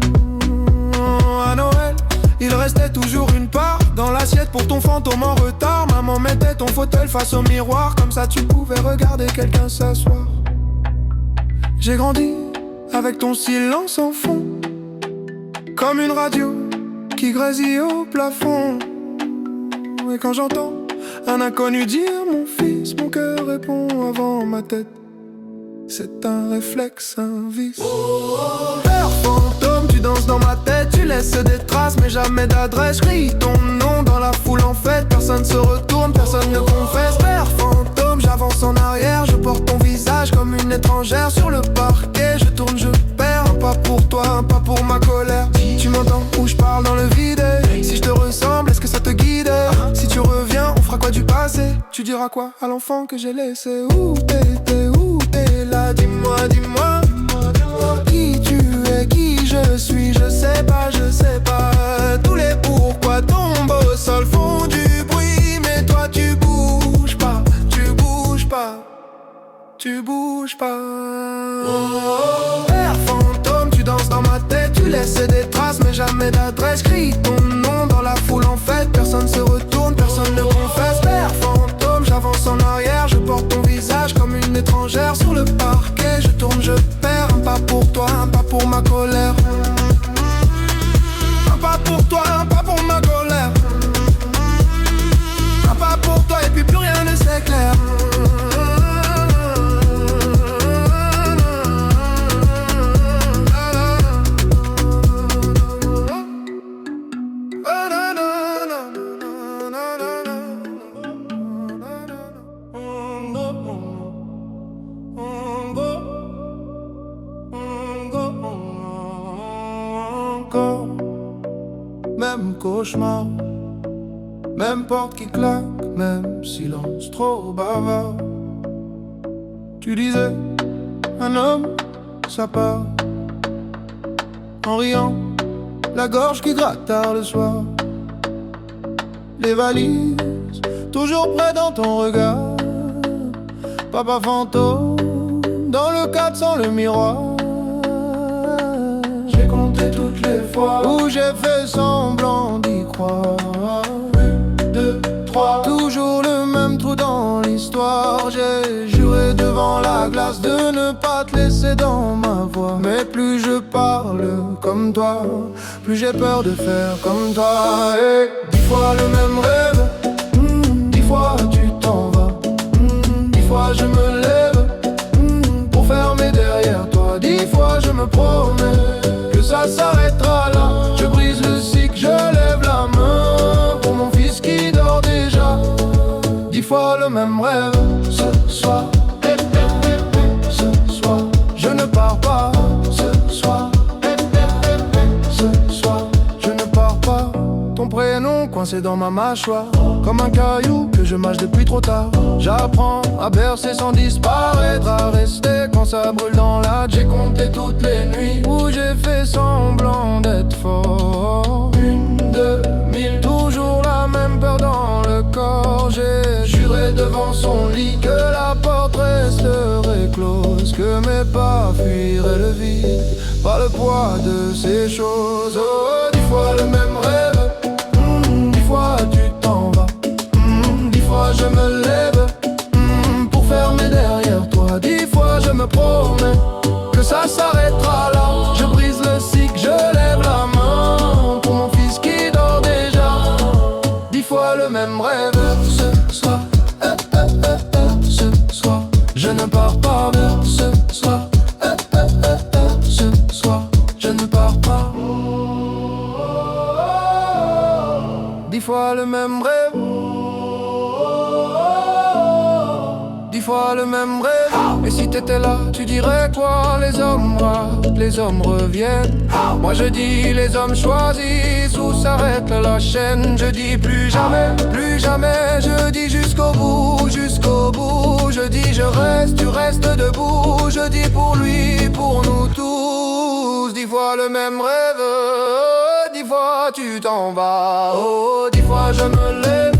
À Noël, il restait toujours une part dans l'assiette pour ton fantôme en retard. Maman mettait ton fauteuil face au miroir, comme ça tu pouvais regarder quelqu'un s'asseoir. J'ai grandi avec ton silence en fond, comme une radio qui grésille au plafond. Et quand j'entends un inconnu dire mon fils, mon cœur répond avant ma tête. C'est un réflexe, un vice. Père fantôme, tu danses dans ma tête, tu laisses des traces mais jamais d'adresse. Crie ton nom dans la foule en fête, personne se retourne, personne ne confesse. Père fantôme, j'avance en arrière, je porte ton visage comme une étrangère sur le parquet. Je tourne, je perds, un pas pour toi, un pas pour ma colère. Tu m'entends où je parle dans le vide? Si je te ressemble, est-ce que ça te guide? Si tu reviens, on fera quoi du passé? Tu diras quoi à l'enfant que j'ai laissé? Où t'étais, où t'es là? Dis-moi, dis-moi, qui tu es, qui je suis? Je sais pas, je sais pas. Tous les pourquoi tombent au sol font du bruit, mais toi tu bouges pas, tu bouges pas, tu bouges pas. Père fantôme, tu danses dans ma tête, tu laisses des traces mais jamais d'adresse. Crie ton nom dans la foule en fête, personne se retourne, personne ne confesse. Père fantôme, j'avance en arrière, je porte ton visage comme une étrangère sur le parquet. Je tourne, je perds, un pas pour toi, un pas pour ma colère. Un pas pour toi, un pas pour ma colère. Un pas pour toi et puis plus rien ne s'éclaire. Même cauchemar, même porte qui claque, même silence trop bavard. Tu disais, un homme, ça part. En riant, la gorge qui gratte tard le soir. Les valises, toujours près dans ton regard. Papa fantôme, dans le cadre sans le miroir. J'ai compté toutes les fois où j'ai fait semblant d'y croire. 1, 2, 3, toujours le même trou dans l'histoire. J'ai la glace de ne pas te laisser dans ma voix. Mais plus je parle comme toi, plus j'ai peur de faire comme toi. Et 10 fois le même rêve, 10 fois tu t'en vas, 10 fois je me lève pour fermer derrière toi. 10 fois je me promets que ça s'arrêtera là. Je brise le cycle, je lève la main pour mon fils qui dort déjà. 10 fois le même rêve. Ce soir, ce soir, je ne pars pas. Ce soir, ce soir, je ne pars pas. Ton prénom coincé dans ma mâchoire, comme un caillou que je mâche depuis trop tard. J'apprends à bercer sans disparaître, à rester quand ça brûle dans la. J'ai compté toutes les nuits où j'ai fait semblant d'être fort. 1, 2, 1000, toujours la même peur dans le corps. J'ai juré devant son lit que la porte resterait close, que mes pas fuiraient le vide par le poids de ces choses. Oh, 10 fois le même rêve, 10 fois tu t'en vas, 10 fois je me lève pour fermer derrière toi. 10 fois je me promets que ça s'arrêtera là. Je brise le cycle, je lève la main pour mon fils qui dort déjà. 10 fois le même rêve. Ce soir, ce soir, je ne pars pas. Ce soir, ce soir, je ne pars pas. 10 fois le même rêve, 10 fois le même rêve. Et si t'étais là, tu dirais quoi? Les hommes ratent, les hommes reviennent. Moi je dis les hommes choisissent où s'arrête la chaîne. Je dis plus jamais, plus jamais. Je dis jusqu'au bout, jusqu'au bout. Je dis je reste, tu restes debout. Je dis pour lui, pour nous tous. 10 fois le même rêve, 10 fois tu t'en vas. Oh, 10 fois je me lève,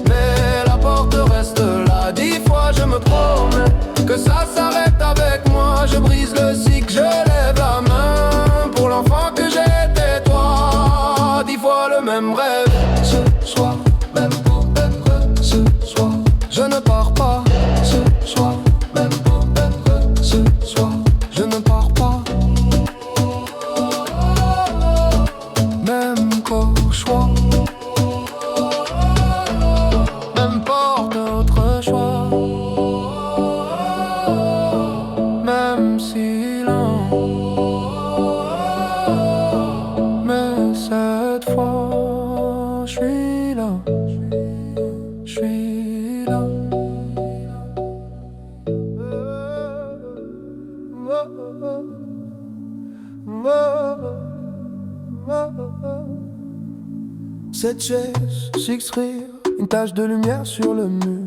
mais la porte reste là. 10 fois je me promets que ça s'arrête avec moi. Je brise le cycle, je lève la main pour l'enfant que j'étais toi. 10 fois le même rêve. Ce soir, même pour être ce soir, je ne pars pas. Ce soir, même pour être ce soir, je ne pars pas. Même cauchemar, n'importe autre choix, même silence. Mais cette fois, je suis là, je suis là. Cette chaise, 6 rires, une tache de lumière sur le mur.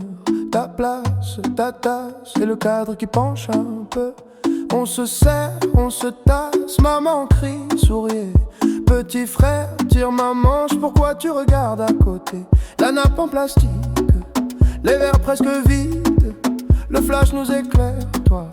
Ta place, ta tasse et le cadre qui penche un peu. On se serre, on se tasse, maman crie, souriez. Petit frère, tire ma manche, pourquoi tu regardes à côté? La nappe en plastique, les verres presque vides. Le flash nous éclaire, toi,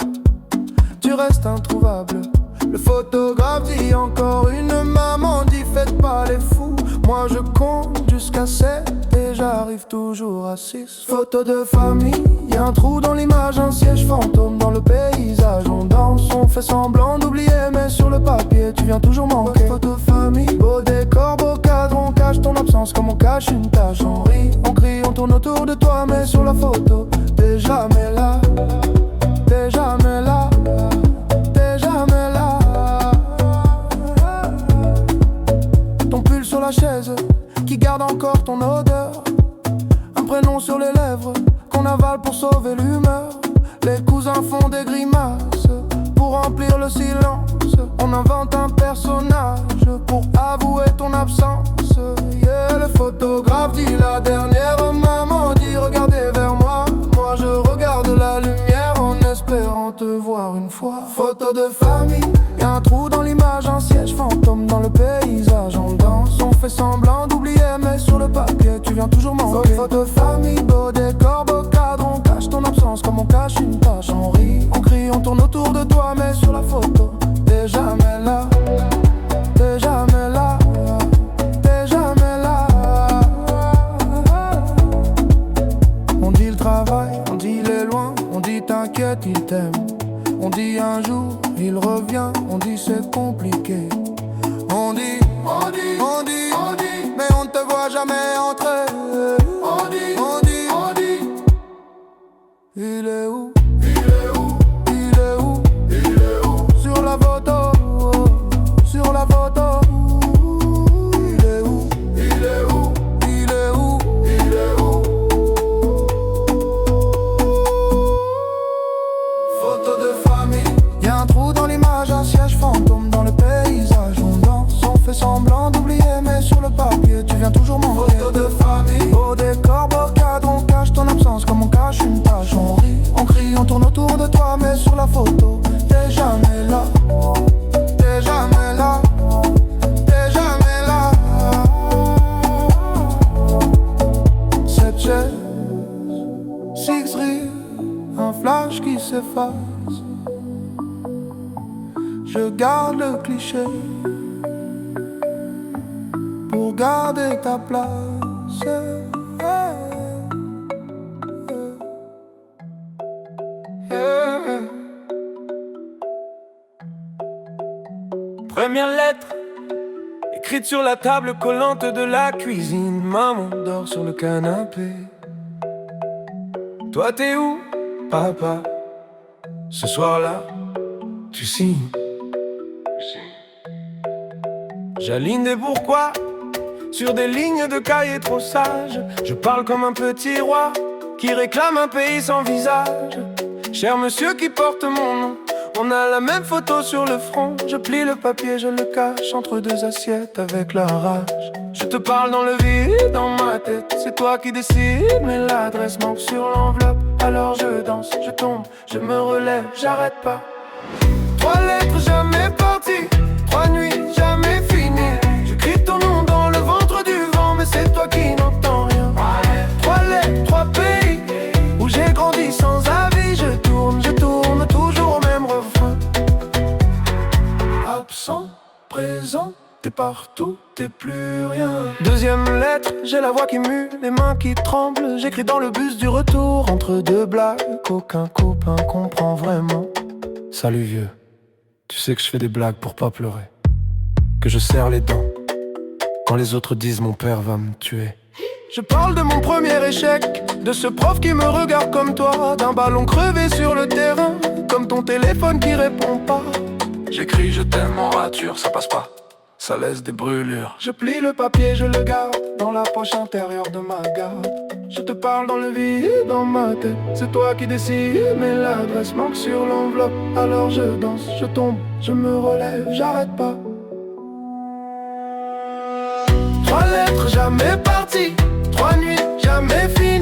tu restes introuvable. Le photographe dit encore une, maman dit faites pas les fous. Moi je compte jusqu'à 7 et j'arrive toujours à 6. Photo de famille, y'a un trou dans l'image, un siège fantôme dans le paysage. On danse, on fait semblant d'oublier, mais sur le papier tu viens toujours manquer. Photo famille, beau décor, beau cadre, on cache ton absence comme on cache une tache. On rit, on crie, on tourne autour de toi, mais sur la photo t'es jamais là, t'es jamais là, t'es jamais là. Ton pull sur la chaise qui garde encore ton odeur, un prénom sur les lèvres qu'on avale pour sauver l'humeur. Les cousins font des grimaces pour remplir le silence. On invente un personnage pour avouer ton absence. Yeah, le photographe dit la dernière, maman dit regardez vers moi. Moi je regarde la lumière en espérant te voir une fois. Photo de famille, y'a un trou dans l'image, un siège fantôme dans le paysage. On danse, on fait semblant d'oublier, mais sur le papier tu viens toujours manquer. Photo de famille, beau décor, beau cadre, on cache ton absence comme on cache une tache. On rit, on crie, on tourne autour de toi, mais sur la photo t'es jamais là, t'es jamais là, t'es jamais là. On dit le travail, on dit les loin, on dit t'inquiète, il t'aime. moyen d'oublier, mais sur le papier tu viens toujours m'envoyer. Photo de famille, Au décor, beau cadre, on cache ton absence comme on cache une tâche. On rit, on crie, on tourne autour de toi, mais sur la photo, t'es jamais là. T'es jamais là. T'es jamais là. Cette chaise, six rires, un flash qui s'efface. Je garde le cliché pour garder ta place. première lettre écrite sur la table collante de la cuisine. Maman dort sur le canapé. Toi t'es où, papa? Ce soir-là, tu signes. J'aligne des pourquoi sur des lignes de cahiers trop sages. Je parle comme un petit roi qui réclame un pays sans visage. Cher monsieur qui porte mon nom, on a la même photo sur le front. Je plie le papier, je le cache entre deux assiettes avec la rage. Je te parle dans le vide, dans ma tête, c'est toi qui décides. Mais l'adresse manque sur l'enveloppe, alors je danse, je tombe, je me relève, j'arrête pas. 3 lettres jamais parties, 3 nuits jamais finies. J'écris ton nom dans le ventre du vent, mais c'est toi qui n'entends rien. 3 lettres, 3 pays, où j'ai grandi sans avis. Je tourne toujours au même refrain. Absent, présent, t'es partout, t'es plus rien. Deuxième lettre, j'ai la voix qui mue, les mains qui tremblent. J'écris dans le bus du retour, entre deux blagues qu'aucun copain comprend vraiment. Salut vieux, tu sais que je fais des blagues pour pas pleurer, que je serre les dents quand les autres disent mon père va me tuer. Je parle de mon premier échec, de ce prof qui me regarde comme toi, d'un ballon crevé sur le terrain, comme ton téléphone qui répond pas. J'écris je t'aime en rature, ça passe pas, ça laisse des brûlures. Je plie le papier, je le garde dans la poche intérieure de ma garde. Je te parle dans le vide, dans ma tête, c'est toi qui décides. Mais l'adresse manque sur l'enveloppe, alors je danse, je tombe, je me relève, j'arrête pas. 3 lettres jamais parties, 3 nuits jamais finies.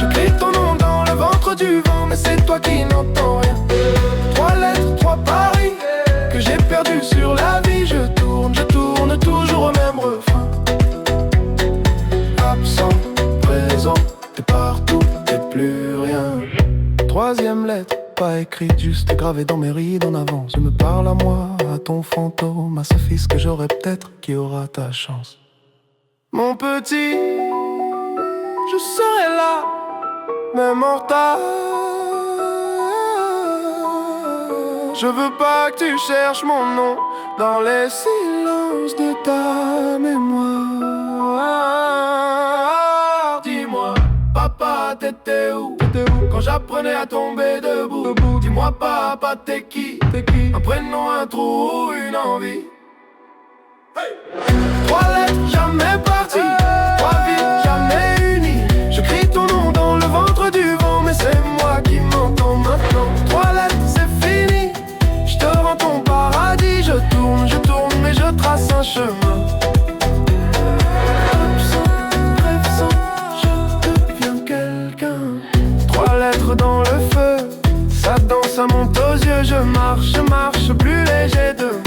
Je crie ton nom dans le ventre du vent, mais c'est toi qui n'entends rien. 3 lettres, 3 paris, que j'ai perdu sur la vie. Je tourne toujours au même refrain. Absent, présent, t'es partout, t'es plus rien. 3e lettre, pas écrite, juste gravée dans mes rides en avance. Je me parle à moi, à ton fantôme, à ce fils que j'aurai peut-être, qui aura ta chance. Mon petit, je serai là, même en retard. Je veux pas que tu cherches mon nom dans les silences de ta mémoire. Dis-moi, papa, t'étais où quand j'apprenais à tomber debout? Dis-moi, papa, t'es qui? Un prénom, un trou, une envie. 3 lettres jamais parties, 3 vies jamais unies. Je crie ton nom dans le ventre du vent, mais c'est moi qui m'entends maintenant. 3 lettres, c'est fini, je te rends ton paradis. Je tourne, mais je trace un chemin. Absent, présent, je deviens quelqu'un. 3 lettres dans le feu, ça danse, ça monte aux yeux. Je marche, plus léger demain.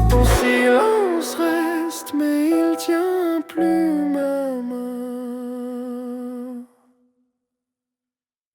Ton silence reste, mais il tient plus mal.